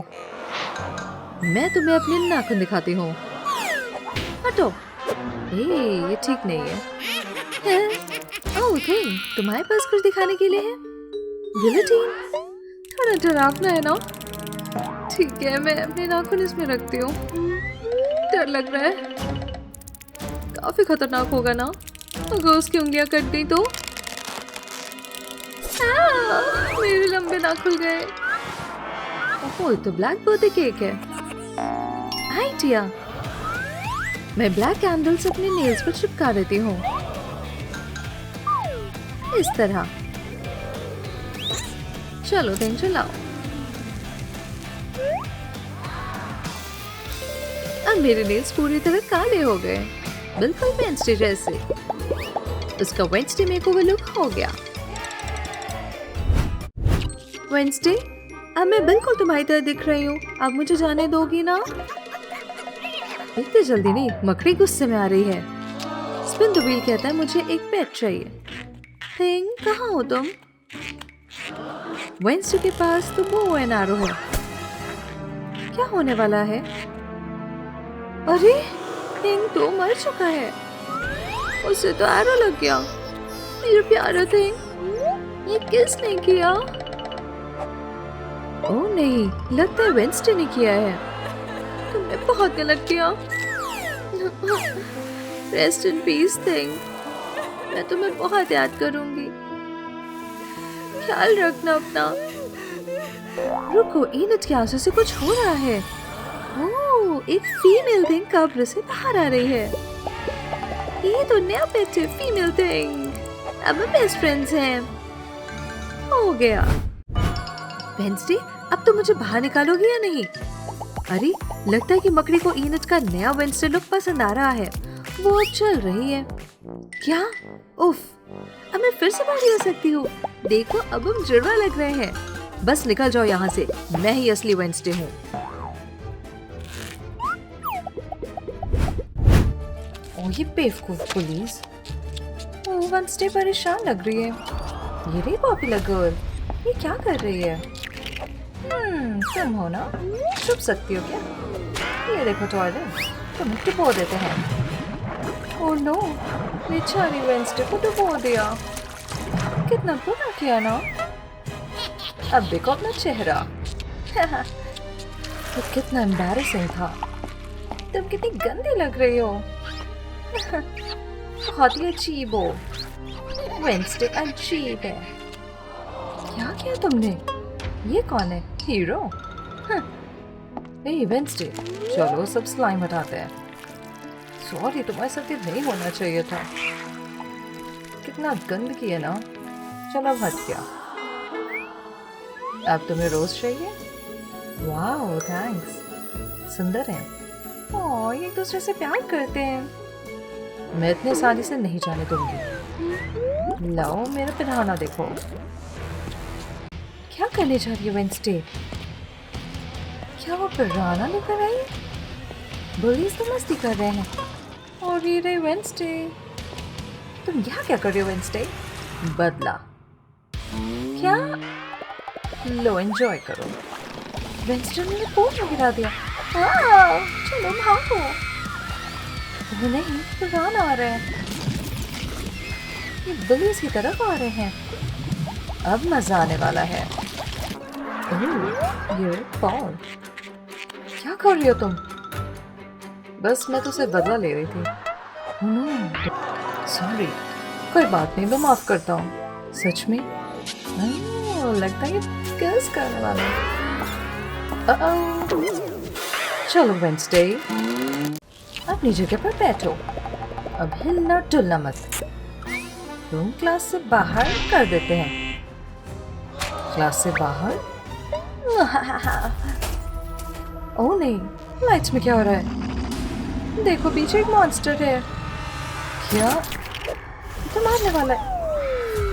मैं तुम्हें अपने नाखून दिखाती हूँ। हटो। ये ठीक नहीं है। ओह थिंग, तुम्हारे पास कुछ दिखाने के लिए है? गिलोटीन, थोड़ा डरावना है ना? ठीक है, मैं अपने नाखून इसमें रखती हूँ। डर लग रहा है। काफी खतरनाक होगा ना अगर उसकी उंगलियां कट गई तो? मेरे लंबे नाखून गए। ओह, तो ब्लैक बर्थडे केक है। आइडिया, मैं ब्लैक कैंडल्स अपने नेल्स पर चिपका देती हूँ इस तरह। चलो दिन चलाओ। अब मेरे नेल्स पूरी तरह काले हो गए, बिल्कुल वेंसडे जैसे। उसका वेंसडे मेकओवर लुक हो गया। वेंसडे, अब मैं बिल्कुल तुम्हारी तरह दिख रही हूँ। अब मुझे जाने दोगी ना? इतनी जल्दी नहीं, मकड़ी गुस्से में आ रही है। स्पिन द व्हील कहता है मुझे एक पेट चाहिए। थिंग, कहाँ हो तुम? वेंसडे के पास तो बो एंड एरो है। क्या होने वाला है? अरे थिंग तो मर चुका है। उसे तो एरो लग गया। मेरे प्यारे थिंग, ये किसने किया? ओह नहीं, लगता है वेंसडे ने किया है। तुमने बहुत गलत किया। रेस्ट इन पीस थिंग, मैं तुम्हें बहुत याद करूंगी। ख्याल रखना अपना। रुको, इनट के आंसू से कुछ हो रहा है। ओह, एक फीमेल थिंग कब्र से बाहर आ रही है। ये तो नया पेट है, फीमेल थिंग। अब हम बेस्ट फ्रेंड्स हैं। हो गया। वेंसडे, अब तो मुझे बाहर निकालोगी या नहीं? अरे, लगता है कि मकड़ी को इनट का नया वेंसडे लुक पसंद आ रहा है। वो चल रही है। क्या? उफ, अब मैं फिर से बाहर आ सकती हूँ। देखो, अब हम जुड़वा लग रहे हैं। बस निकल जाओ यहाँ से, मैं ही असली वेंसडे हूँ। ओह, ये बेवकूफ पुलिस। ओह, वेंसडे परेशान लग रही है। ये रही पॉपुलर गर्ल, ये क्या कर रही है? तुम हो ना? छुप सकती हो क्या? ये देखो टॉयलेट, तुम डुबो देते हैं। ओह नो, बेचारी वेंसडे को डुबो दिया। कितना बुरा किया ना। अब देखो अपना चेहरा। तो कितना एम्बैरेसिंग था। तुम कितनी गंदी लग रही हो। बहुत ही अजीब हो। वेंसडे अजीब है। क्या किया तुमने? ये कौन है? हीरो? वेंसडे, चलो सब स्लाइम हटाते हैं। सॉरी, तुम्हारे साथ ये नहीं होना चाहिए था। कितना गंदगी है ना। चलो अब हट गया। अब तुम्हें रोज चाहिए? वाह, थैंक्स। सुंदर है। ओह, ये एक दूसरे से प्यार करते हैं। मैं इतने आसानी से नहीं जाने दूंगी। लाओ, मेरा पिन्हाना देखो। क्या करने जा रही है वेंसडे? क्या वो पिराना लेकर आई? बुलीज तो मस्ती कर रहे हैं। और ये रही वेंसडे। तुम यहाँ क्या कर रही हो वेंसडे? बदला। क्या? लो, एंजॉय करो। वेंसडे ने पोल में गिरा दिया। चलो भागो। वो नहीं, पिराना आ रहे हैं। ये बुलीज की तरफ आ रहे हैं। अब मजा आने वाला है। ये पॉल, क्या कर रही हो तुम? बस मैं तुझसे बदला ले रही थी। सॉरी, कोई बात नहीं, मैं माफ करता हूँ। सच में? लगता है ये किस करने वाला है। चलो वेंसडे, अपनी जगह पर बैठो। अब हिलना डुलना मत। रूम क्लास से बाहर कर देते हैं। क्लास से बाहर? ओह नहीं, लाइट्स में क्या हो रहा है? देखो, पीछे एक मॉन्स्टर है। क्या? तो मारने वाला है।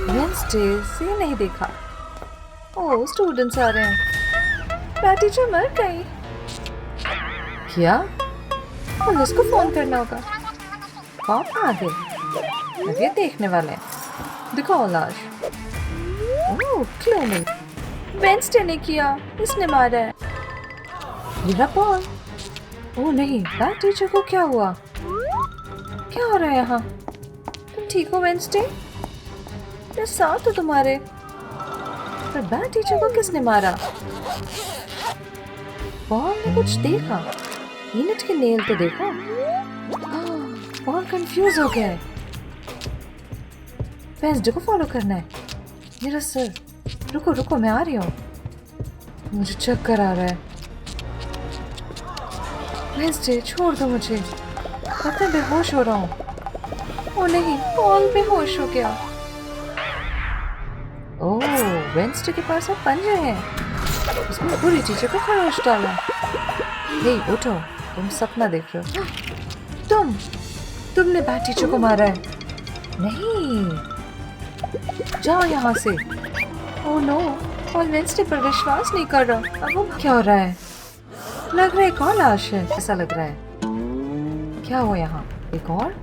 वेंसडे से नहीं देखा। ओह, स्टूडेंट्स आ रहे हैं। टीचर मर गई। क्या? पुलिस को फोन करना होगा। कौन आ गए? अब ये देखने वाले हैं। दिखाओ लाश। ओह, क्लोनी। वेंसडे ने किया, इसने मारा है। ये पॉल। ओह नहीं, बैड टीचर को क्या हुआ? क्या हो रहा है यहाँ? तुम ठीक हो वेंसडे? मैं साथ हूँ तुम्हारे। पर बैड टीचर को किसने मारा? पॉल ने कुछ देखा। ईनट के नेल तो देखो। पॉल कंफ्यूज हो गया है। वेंसडे को फॉलो करना है। मेरा सर। रुको रुको, मैं आ रही हूँ। मुझे चक्कर आ रहा है। वेंसडे छोड़ दो मुझे। पता बेहोश हो रहा हूँ। ओ नहीं, पॉल बेहोश हो गया। ओह, वेंसडे के पास अब पंजे हैं। उसने बुरी टीचर को खरोच डाला। हे उठो, तुम सपना देख रहे हो। तुमने बैड टीचर को मारा है। नहीं, जाओ यहाँ से। ओह नो, पॉल वेंसडे पर विश्वास नहीं कर रहा। अब वो क्या हो रहा है? लग रहा है एक और लाश है, ऐसा लग रहा है। क्या हुआ यहाँ? एक और?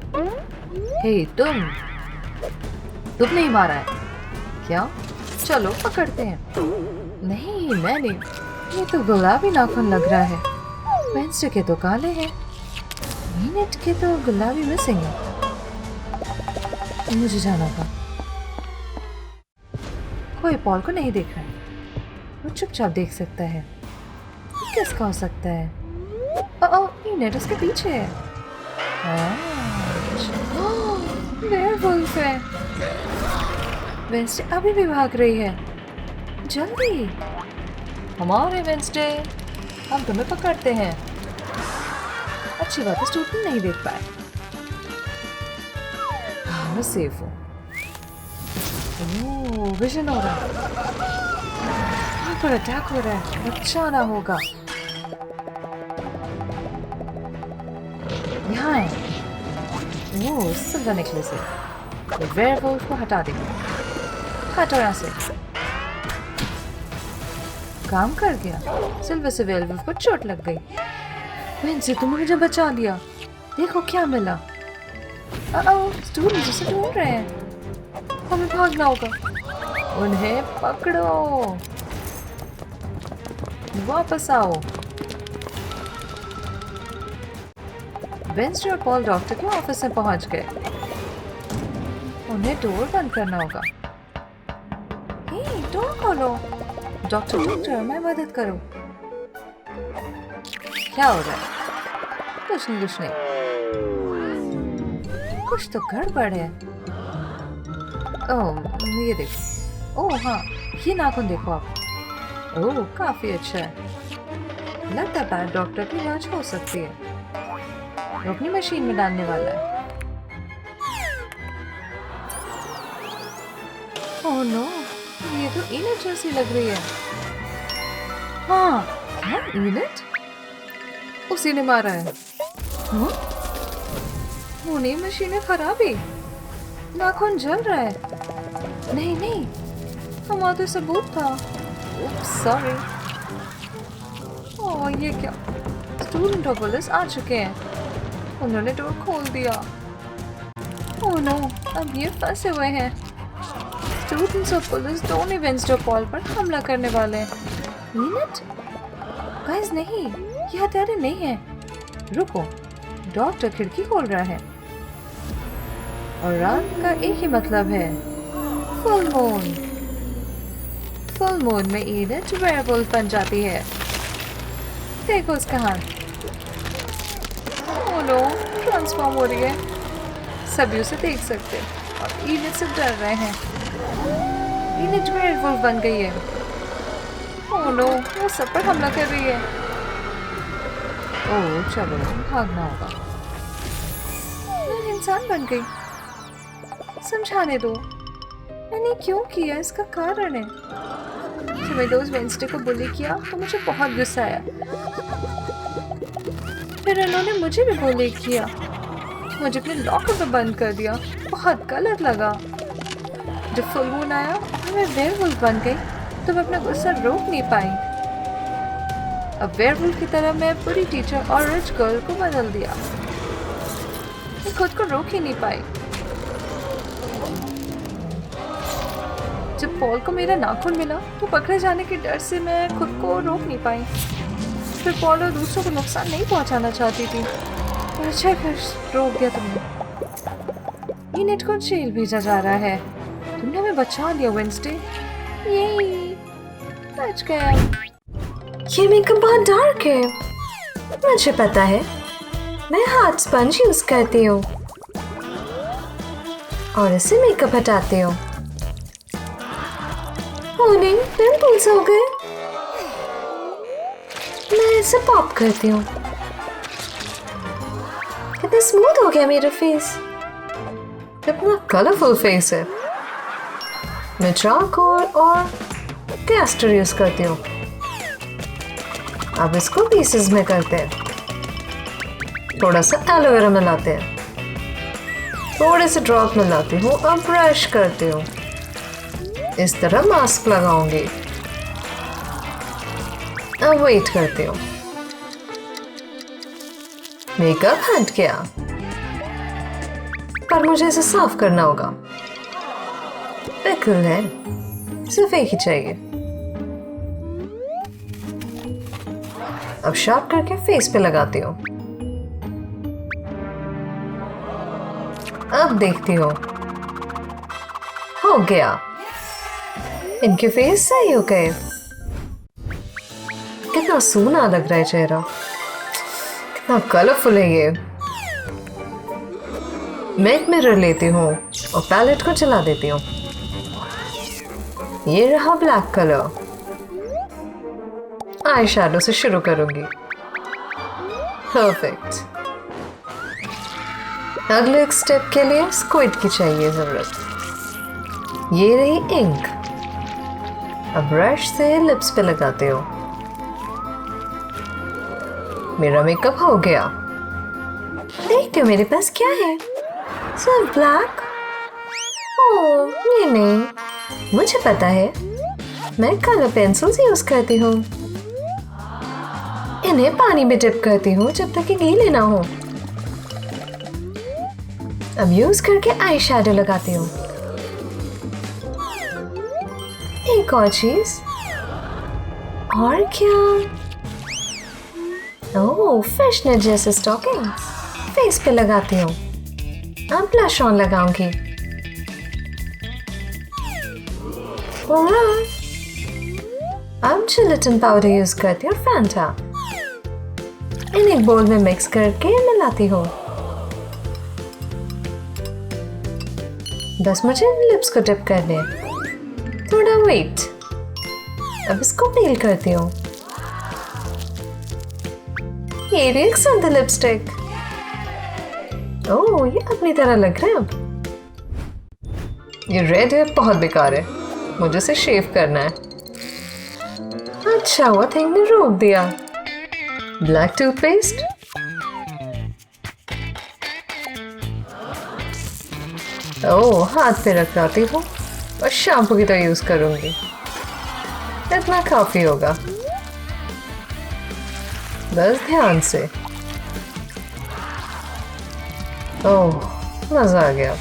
हे तुमने ही मारा है क्या? चलो पकड़ते हैं। नहीं, मैं नहीं। ये तो गुलाबी नाखून लग रहा है। वेंसडे के तो काले हैं। मीनट के तो गुलाबी मिसिंग है। मुझे जाना था। कोई पॉल को नहीं देख रहा है। वो चुपचाप देख सकता है। किसका हो सकता है? मीनट उसके पीछे है। वेयरवुल्फ है। वेंसडे अभी भी भाग रही है। जल्दी, हमारे वेंसडे, हम तुम्हें पकड़ते हैं। अच्छी बात है, स्टूडेंट नहीं देख पाए। मैं सेफ हूँ। ओह, विजन हो रहा है। यहाँ पर अटैक हो रहा है। अच्छा ना होगा। यहाँ है। ओह, सिल्वर नेकलेस है। वेयरवुल्फ को हटा देंगे। हटो यहाँ से। काम कर गया। सिल्वर से वेयरवुल्फ को चोट लग गई। वेंसडे, तुमने मुझे बचा लिया। देखो क्या मिला। स्टूडेंट जिसे ढूंढ रहे हैं। हमें भागना होगा। उन्हें पकड़ो। वापस आओ। वेंसडे और पॉल डॉक्टर के ऑफिस में पहुंच गए। उन्हें डोर बंद करना होगा। डोर खोलो। डॉक्टर, मैं मदद करो। क्या हो रहा है? कुछ नहीं। कुछ तो गड़बड़ है। ओह, ये देखो। ओह हाँ, ये नाखून देखो आप। ओह, काफी अच्छा है। लगता है बैड डॉक्टर की इलाज हो सकती है। वो अपनी मशीन में डालने वाला है। ओह नो, ये तो ईनट जैसी लग रही है। हाँ, क्या ईनट? उसी ने मारा है। नहीं, मशीनें खराबी। नाखून जल रहा है। नहीं, हमारा सबूत था। सॉरी। ओह, ये क्या? स्टूडेंट और पुलिस आ चुके हैं। उन्होंने डोर खोल दिया। ओह नो, अब ये फंसे हुए हैं। स्टूडेंट्स और पुलिस दोनों वेंसडे और पॉल पर हमला करने वाले हैं। मीनट? गाइस नहीं, ये हथियार नहीं है। रुको, डॉक्टर खिड़की खोल रहा है। और रात का एक ही मतलब है, फुल मून। फुल मून में ईनट वेयरवुल्फ बन जाती है। देखो उसका हाथ। ओह नो, ट्रांसफॉर्म हो रही है। सभी उसे देख सकते हैं और ईनट से डर रहे हैं। ईनट वेयरवुल्फ बन गई है। ओह नो, वो सब पर हमला कर रही है। ओह चलो, भागना होगा। मैं इंसान बन गई। समझाने दो, मैंने क्यों किया, इसका कारण है। जब मेरे दोस्त वेंसडे को बुली किया तो मुझे बहुत गुस्सा आया। फिर उन्होंने मुझे भी बुली किया। मुझे अपने लॉकर में बंद कर दिया। बहुत गलत लगा। जब फुल मून आया मैं वेयरवुल्फ बन गई तो मैं अपना गुस्सा रोक नहीं पाई। अब वेयरवुल्फ की तरह मैं पूरी टीचर और रिच गर्ल को बदल दिया। मैं खुद को रोक ही नहीं पाई। जब पॉल को मेरा नाखून मिला तो पकड़े जाने के डर से मैं खुद को रोक नहीं पाई। फिर पॉल और दूसरों को नुकसान नहीं पहुंचाना चाहती थी। अच्छा फिर रोक दिया तुमने। ये नेट को जेल भेजा जा रहा है। तुमने हमें बचा लिया वेंसडे। यही बच गया। ये मेकअप बहुत डार्क है। मुझे पता है। मैं हाथ स्पंज यूज करती हूँ और इससे मेकअप हटाती हूँ। ओह नहीं, पिंपल्स हो गए। मैं इसे पॉप करती हूँ। कितना स्मूथ हो गया मेरा फेस। कितना कलरफुल फेस है। मैं चारकोल और कैस्टर यूज करती हूँ। अब इसको पीसेस में करते हैं। थोड़ा सा एलोवेरा मिलाते हैं। थोड़े से ड्रॉप मिलाती हूँ। अब ब्रश करती हूँ। इस तरह मास्क लगाऊंगी। अब वेट करती हूँ। मेकअप हट गया, पर मुझे इसे साफ करना होगा। पिकल है, सिर्फ एक ही चाहिए। अब शार्प करके फेस पे लगाती हूँ। अब देखती हूँ। हो गया। इनके फेस सही हो गए। कितना सूना लग रहा है चेहरा। कितना कलरफुल है ये। मैं एक मिरर लेती हूँ और पैलेट को चला देती हूँ। ये रहा ब्लैक कलर। आई शैडो से शुरू करूंगी। परफेक्ट। अगले एक स्टेप के लिए स्क्विड की चाहिए जरूरत। ये रही इंक। अब ब्रश से लिप्स पे लगाते हो। मेरा मेकअप हो गया। देखते हो मेरे पास क्या है। सिर्फ ब्लैक। ओह ये नहीं, मुझे पता है। मैं कलर पेंसिल्स यूज करती हूँ। इन्हें पानी में डिप करती हूँ जब तक कि गीले ना हो। अब यूज करके आई शैडो लगाती हूँ। एक और चीज। और क्या? ओह फिशनेट जैसे स्टॉकिंग्स फेस पे लगाती हूँ। अब ब्लश ऑन लगाऊंगी। अब जिलेटिन पाउडर यूज करती हूँ। फैंटा इन एक बोल में मिक्स करके मिलाती हूँ। बस मुझे लिप्स को डिप करने। थोड़ा वेट। अब इसको पील करती हूँ। ये एक सुंदर लिपस्टिक। ओह ये अपनी तरह लग रहा है। अब ये रेड है, बहुत बेकार है। मुझे इसे शेव करना है। अच्छा हुआ थिंग ने रोक दिया। Black toothpaste. ओह हाथ पे रख लाती हूँ और शैम्पू की तरह यूज करूंगी। इतना काफी होगा। बस ध्यान से। ओह मजा आ गया।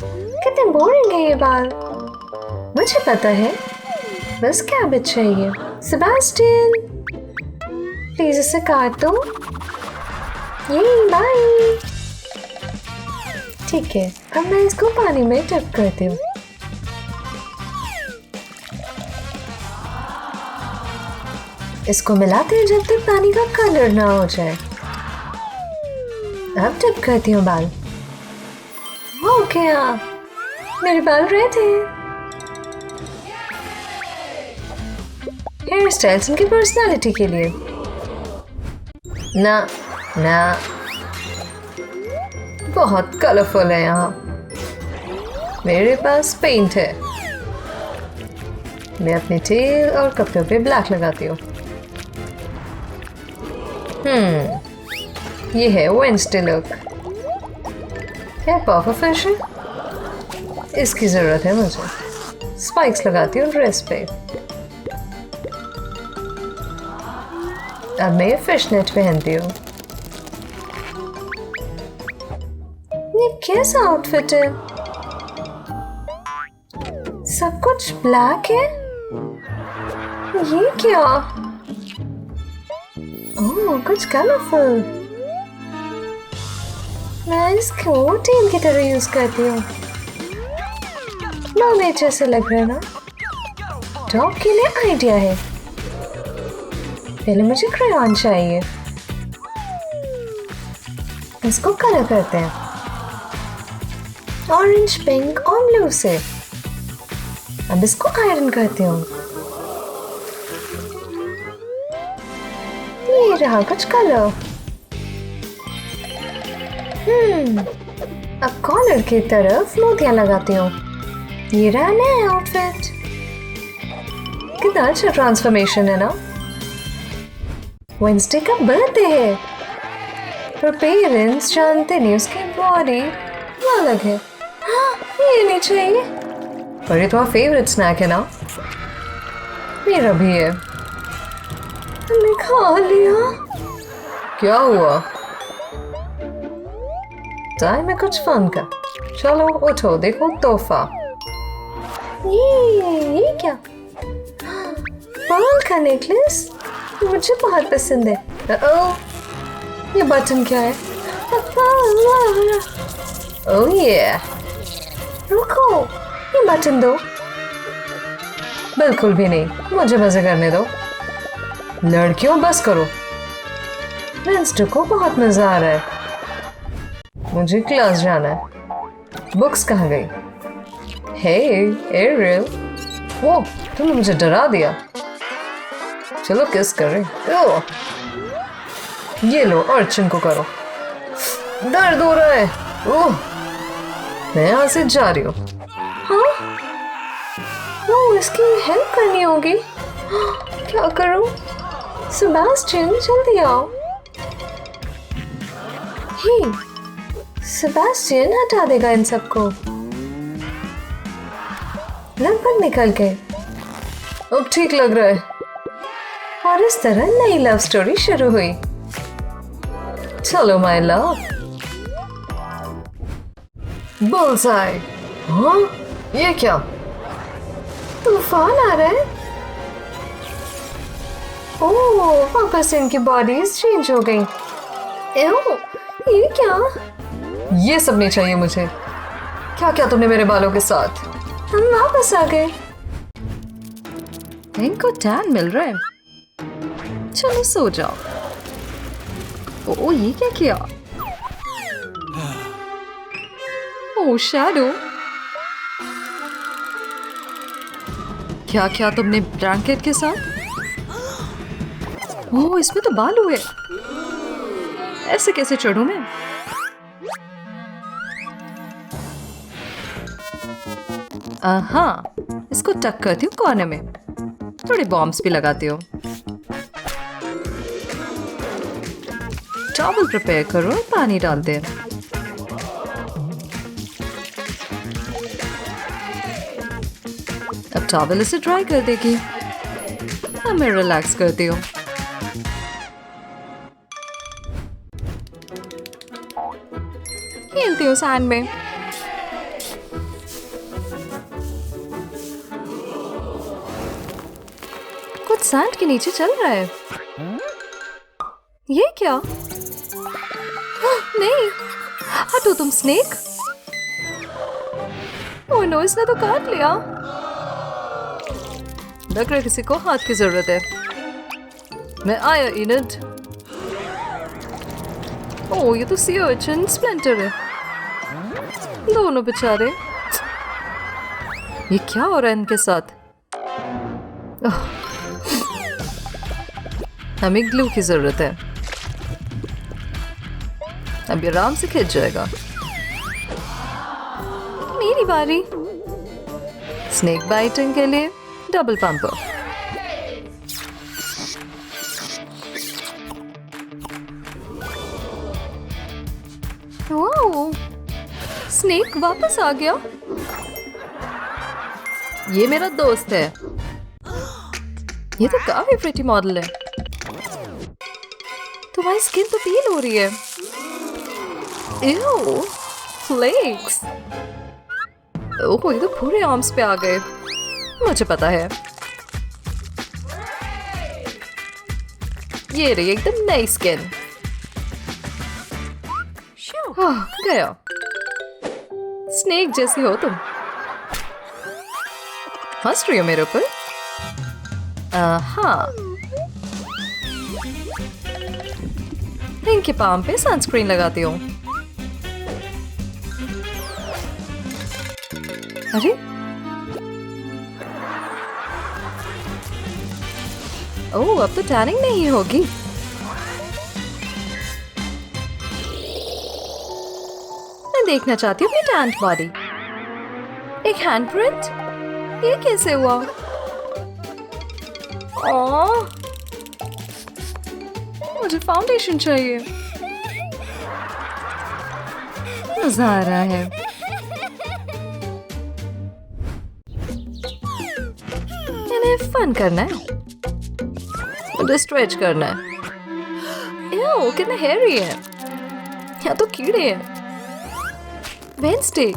कितने बोरिंग है ये बाल। मुझे पता है। बस कैबेज चाहिए। सेबास्टियन प्लीज इसे काट दो। ये बाय। ठीक है, अब मैं इसको पानी में डिप करती हूँ। इसको मिलाते हैं जब तक पानी का कलर ना हो जाए। अब डिप करती हूँ बाल। हो गया, मेरे बाल रेड हैं। हेयर स्टाइल्स उनकी पर्सनालिटी के लिए। ना ना बहुत कलरफुल है यहाँ। मेरे पास पेंट है। मैं अपने टेल और कपड़ों पे ब्लैक लगाती हूँ। ये है वेडनेसडे लुक। है पफर है। इसकी जरूरत है मुझे। स्पाइक्स लगाती हूँ ड्रेस पे। अब मैं फिशनेट पहनती हूँ। कैसा आउटफिट है? सब कुछ ब्लैक है। ये क्या? ओह, कुछ कलरफुल। मैं इसको टेल की तरह यूज करती हूँ। बहुत अच्छे से लग रहा है ना? टॉप के लिए आइडिया है। पहले मुझे क्रेयॉन चाहिए। इसको कलर करते हैं ऑरेंज, पिंक और ब्लू से। अब इसको आयरन करती हूँ। ये रहा कुछ कलर। अब कॉलर की तरफ मोतियां लगाती हूँ। ये रहा नया आउटफिट। कितना अच्छा ट्रांसफॉर्मेशन है ना? वेंसडे का बर्थडे है, पर पेरेंट्स जानते नहीं उसकी बॉडी अलग है। हाँ, ये नहीं चाहिए। पर ये तुम्हारा फेवरेट स्नैक है ना? मेरा भी है। हमने खा लिया। क्या हुआ? टाइम है कुछ फन का। चलो उठो, देखो तोहफा। ये क्या? पर्ल का नेकलेस मुझे बहुत पसंद है। ये बटन क्या है? ओह ये, रुको, ये बटन दो। बिल्कुल भी नहीं, मुझे मजे करने दो। लड़कियों बस करो। वेंसडे को बहुत मजा आ रहा है। मुझे क्लास जाना है। बुक्स कहाँ गई? हे एरियल, वो तुमने मुझे डरा दिया। चलो किस करें। ये लो, अर्चन को करो। दर्द हो रहा है। ओह, मैं यहाँ से जा रही हूँ। हाँ? ओह, इसकी हेल्प करनी होगी। क्या करूँ? सेबास्टियन जल्दी आओ। हे, सेबास्टियन हटा देगा इन सबको। लगभग निकल गए। अब ठीक लग रहा है। और इस तरह नई लव स्टोरी शुरू हुई। चलो माय लव। बुल्सआई। हाँ? ये क्या? तूफान आ रहा है। ओह, वापस इनकी बॉडीज चेंज हो गई। ये क्या? ये सब नहीं चाहिए मुझे। क्या क्या तुमने मेरे बालों के साथ? हम वापस आ गए। इनको टैन मिल रहा है। चलो सो जाओ। ओ, ये क्या किया? ओ शैडो, क्या क्या तुमने ब्लैंकेट के साथ? ओ, इसमें तो बाल हुए। ऐसे कैसे चढ़ूं मैं? हाँ, इसको टक करती हूँ कोने में। थोड़े बॉम्ब्स भी लगाती हूँ। टॉवल प्रिपेयर करो और पानी डाल दे। अब टॉवल इसे ड्राई कर देगी। अब मैं रिलैक्स करती हूँ। खेलती हूँ सैंड में। कुछ सैंड के नीचे चल रहा है। ये क्या? नहीं, हटो तुम स्नेक। ओह नो, इसने तो काट लिया। लग रहा है किसी को हाथ की जरूरत है। मैं आया इनड। ओह, ये तो सी अर्चिन स्प्लिंटर है। दोनों बेचारे। ये क्या हो रहा है इनके साथ? हमें ग्लू की जरूरत है। अब ये आराम से खिंच जाएगा। मेरी बारी। स्नेक बाइटिंग के लिए डबल पंपर। वाओ, स्नेक वापस आ गया। ये मेरा दोस्त है। ये तो काफी प्रिटी मॉडल है। तुम्हारी स्किन तो पील हो रही है। Ew, flex. ओह, ये तो पूरे आर्म्स पे आ गए। मुझे पता है। ये रही एकदम नई स्किन। गया। स्नेक जैसी हो तुम। हंस रही हो मेरे ऊपर? हाँ। इनके पाम पे सनस्क्रीन लगाती हूँ। अरे ओह, अब तो टैनिंग नहीं होगी। मैं देखना चाहती हूँ अपनी टैंट बॉडी। एक हैंडप्रिंट? ये कैसे हुआ? ओह, मुझे फाउंडेशन चाहिए। मजा आ रहा है। मैंने फन करना है। मुझे स्ट्रेच करना है। एओ, कितना हेयरी है। यहाँ तो कीड़े हैं। वेंसडे,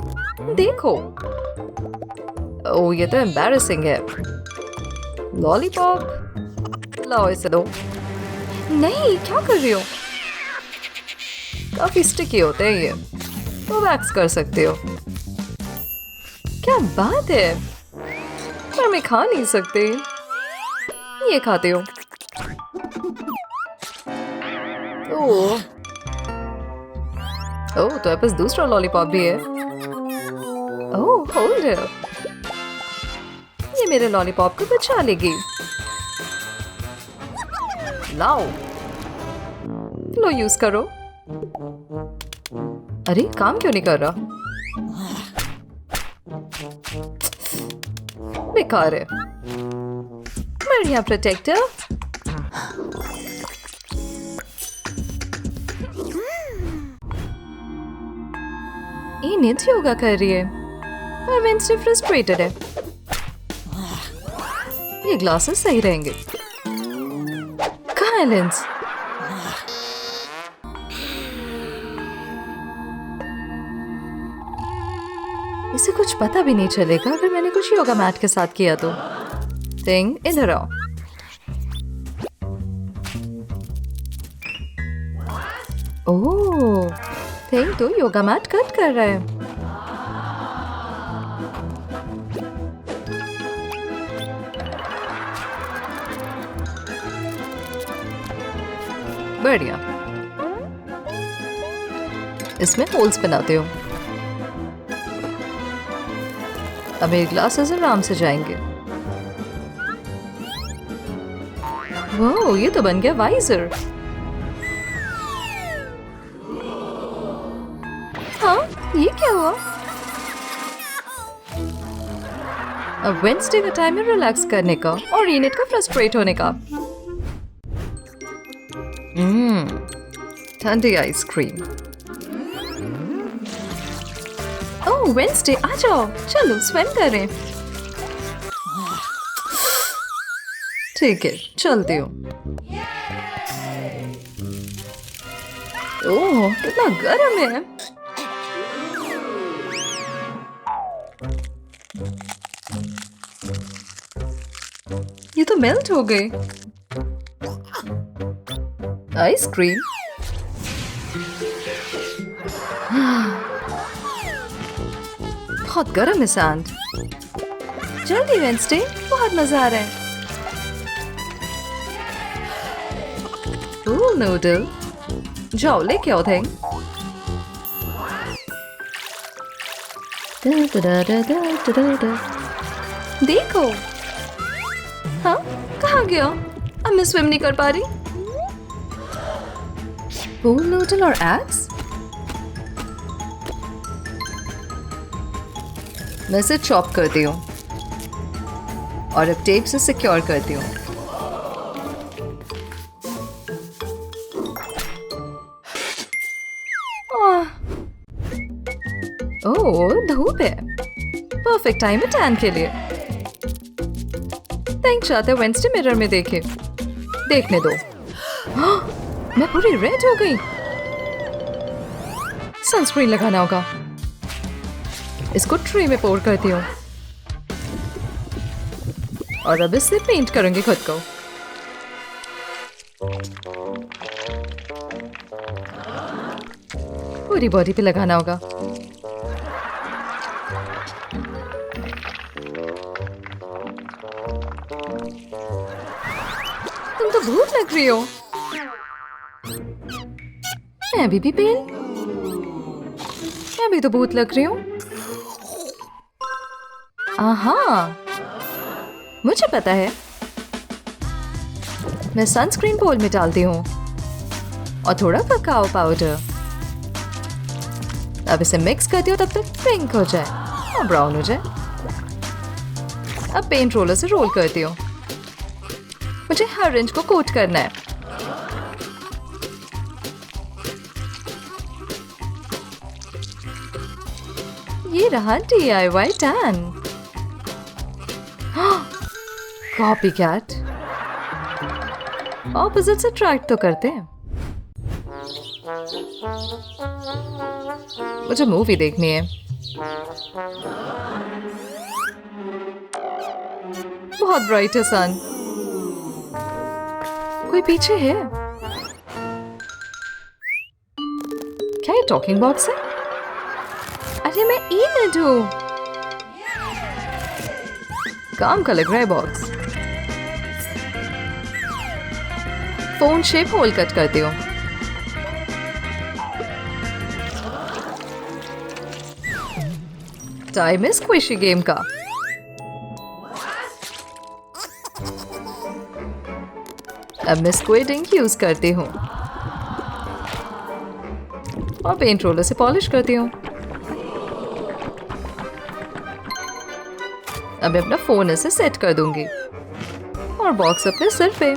देखो। ओह, ये तो एम्बैरेसिंग है। लॉलीपॉप, लाओ इसे दो। नहीं, क्या कर रही हो? काफी स्टिकी होते हैं ये, तो वैक्स कर सकते हो। क्या बात है, पर मैं खा नहीं सकती। ये खाते हो? ओह, ओह, तो पास दूसरा लॉलीपॉप भी है। ओह, होल्ड है। ये मेरे लॉलीपॉप को बचा लेगी। लाओ, लो यूज करो। अरे, काम क्यों नहीं कर रहा? बेकार है। बढ़िया प्रोटेक्टर। ये नित योगा कर रही है और वेंसडे फ्रस्ट्रेटेड है। ये ग्लासेस सही रहेंगे। कहाँ है लेंस? इसे कुछ पता भी नहीं चलेगा अगर मैंने कुछ योगा मैट के साथ किया तो। थिंग, इधर आओ। ओह, थिंग तो योगा मैट कट कर रहा है। बढ़िया। इसमें होल्स बनाते हो। अब मेरे ग्लासेस आराम से जाएंगे। वाह, ये तो बन गया वाइजर। हाँ, ये क्या हुआ? अब वेंसडे का टाइम है रिलैक्स करने का और यूनिट का फ्रस्ट्रेट होने का। ठंडी आइसक्रीम। ओह, वेंसडे आ जाओ, चलो स्विम करें। ठीक है, चलती हूँ। ओह, कितना गर्म है। ये तो मेल्ट हो गई। आइसक्रीम। बहुत गर्म है सैंड। जल्दी वेंसडे, बहुत मजा आ रहा है। ओह, नूडल। जाओ लेके आओ थिंग। देखो। हाँ, कहाँ गया? अब मैं स्विम नहीं कर पा रही। पूल नूडल और एग्स? मैं इसे चॉप करती हूँ और अब टेप से सिक्योर करती हूँ। ओह, धूप है। परफेक्ट टाइम है टैन के लिए। थिंक चाहते वेंसडे मिरर में देखे। देखने दो। मैं पूरी रेड हो गई। सनस्क्रीन लगाना होगा। इसको ट्रे में पोर करती हूँ और अब इससे पेंट करूंगी खुद को। पूरी बॉडी पे लगाना होगा। तुम तो भूत लग रही हो। मैं भी पेन। मैं भी तो भूत लग रही हूँ। आहा, मुझे पता है। मैं सनस्क्रीन बोल में डालती हूँ और थोड़ा ककाओ पाउडर। अब इसे मिक्स करती हूँ तब तक पिंक हो जाए और ब्राउन हो जाए। अब पेंट रोलर से रोल करती हूँ। मुझे हर इंच को कोट करना है। ये रहा DIY tan. Copy cat. Opposite से ट्रैक तो करते हैं। मुझे मूवी देखनी है। बहुत ब्राइट है सन। कोई पीछे है? क्या ये टॉकिंग बॉक्स है? अरे मैं इनड हूँ। काम का लग रहा है box. Phone shape hole cut करती हूँ। टाइम है स्क्विशी गेम का। अब मैं स्क्विड इंक यूज करती हूँ और पेंट रोलर से पॉलिश करती हूँ। अब मैं अपना फोन इसे सेट कर दूंगी और बॉक्स अपने सिर पे।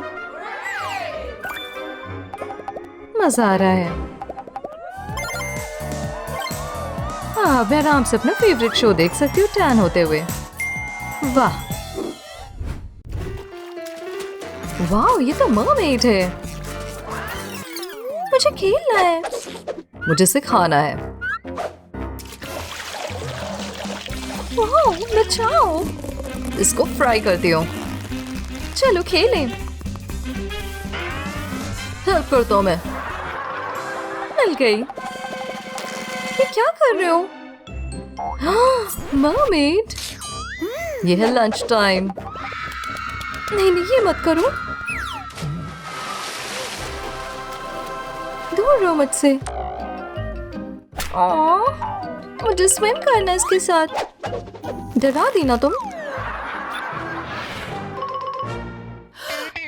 मजा आ रहा है। हाँ, मैं आराम से अपना फेवरेट शो देख सकती हूँ टैन होते हुए। वाह वाह, ये तो मरमेड है। मुझे खेलना है। मुझे सिखाना है। वाह, बचाओ। इसको फ्राई करती हूँ। चलो खेलें। हेल्प करता हूँ मैं। मिल गई। ये क्या कर रहे हो? मरमेड। ये है लंच टाइम। नहीं नहीं, ये मत करो। दूर रहो मुझसे। मुझे स्विम करना है इसके साथ। डरा दी ना तुम।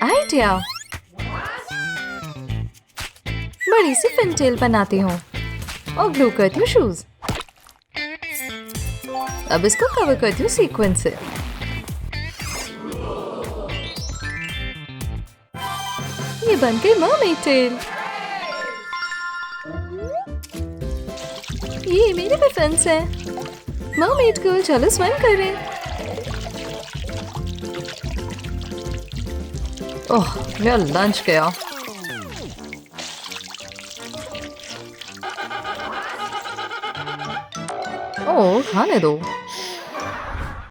आइडिया। बड़ी सी फिनटेल बनाती हूँ और ग्लू करती हूँ शूज। अब इसको कवर करती हूँ सीक्वेंस से। ये बन गई मरमेड टेल। ये मेरे भी फ्रेंड्स हैं। मरमेड गर्ल, चलो स्विम करें। ओह, मेरा लंच गया। ओह, खाने दो।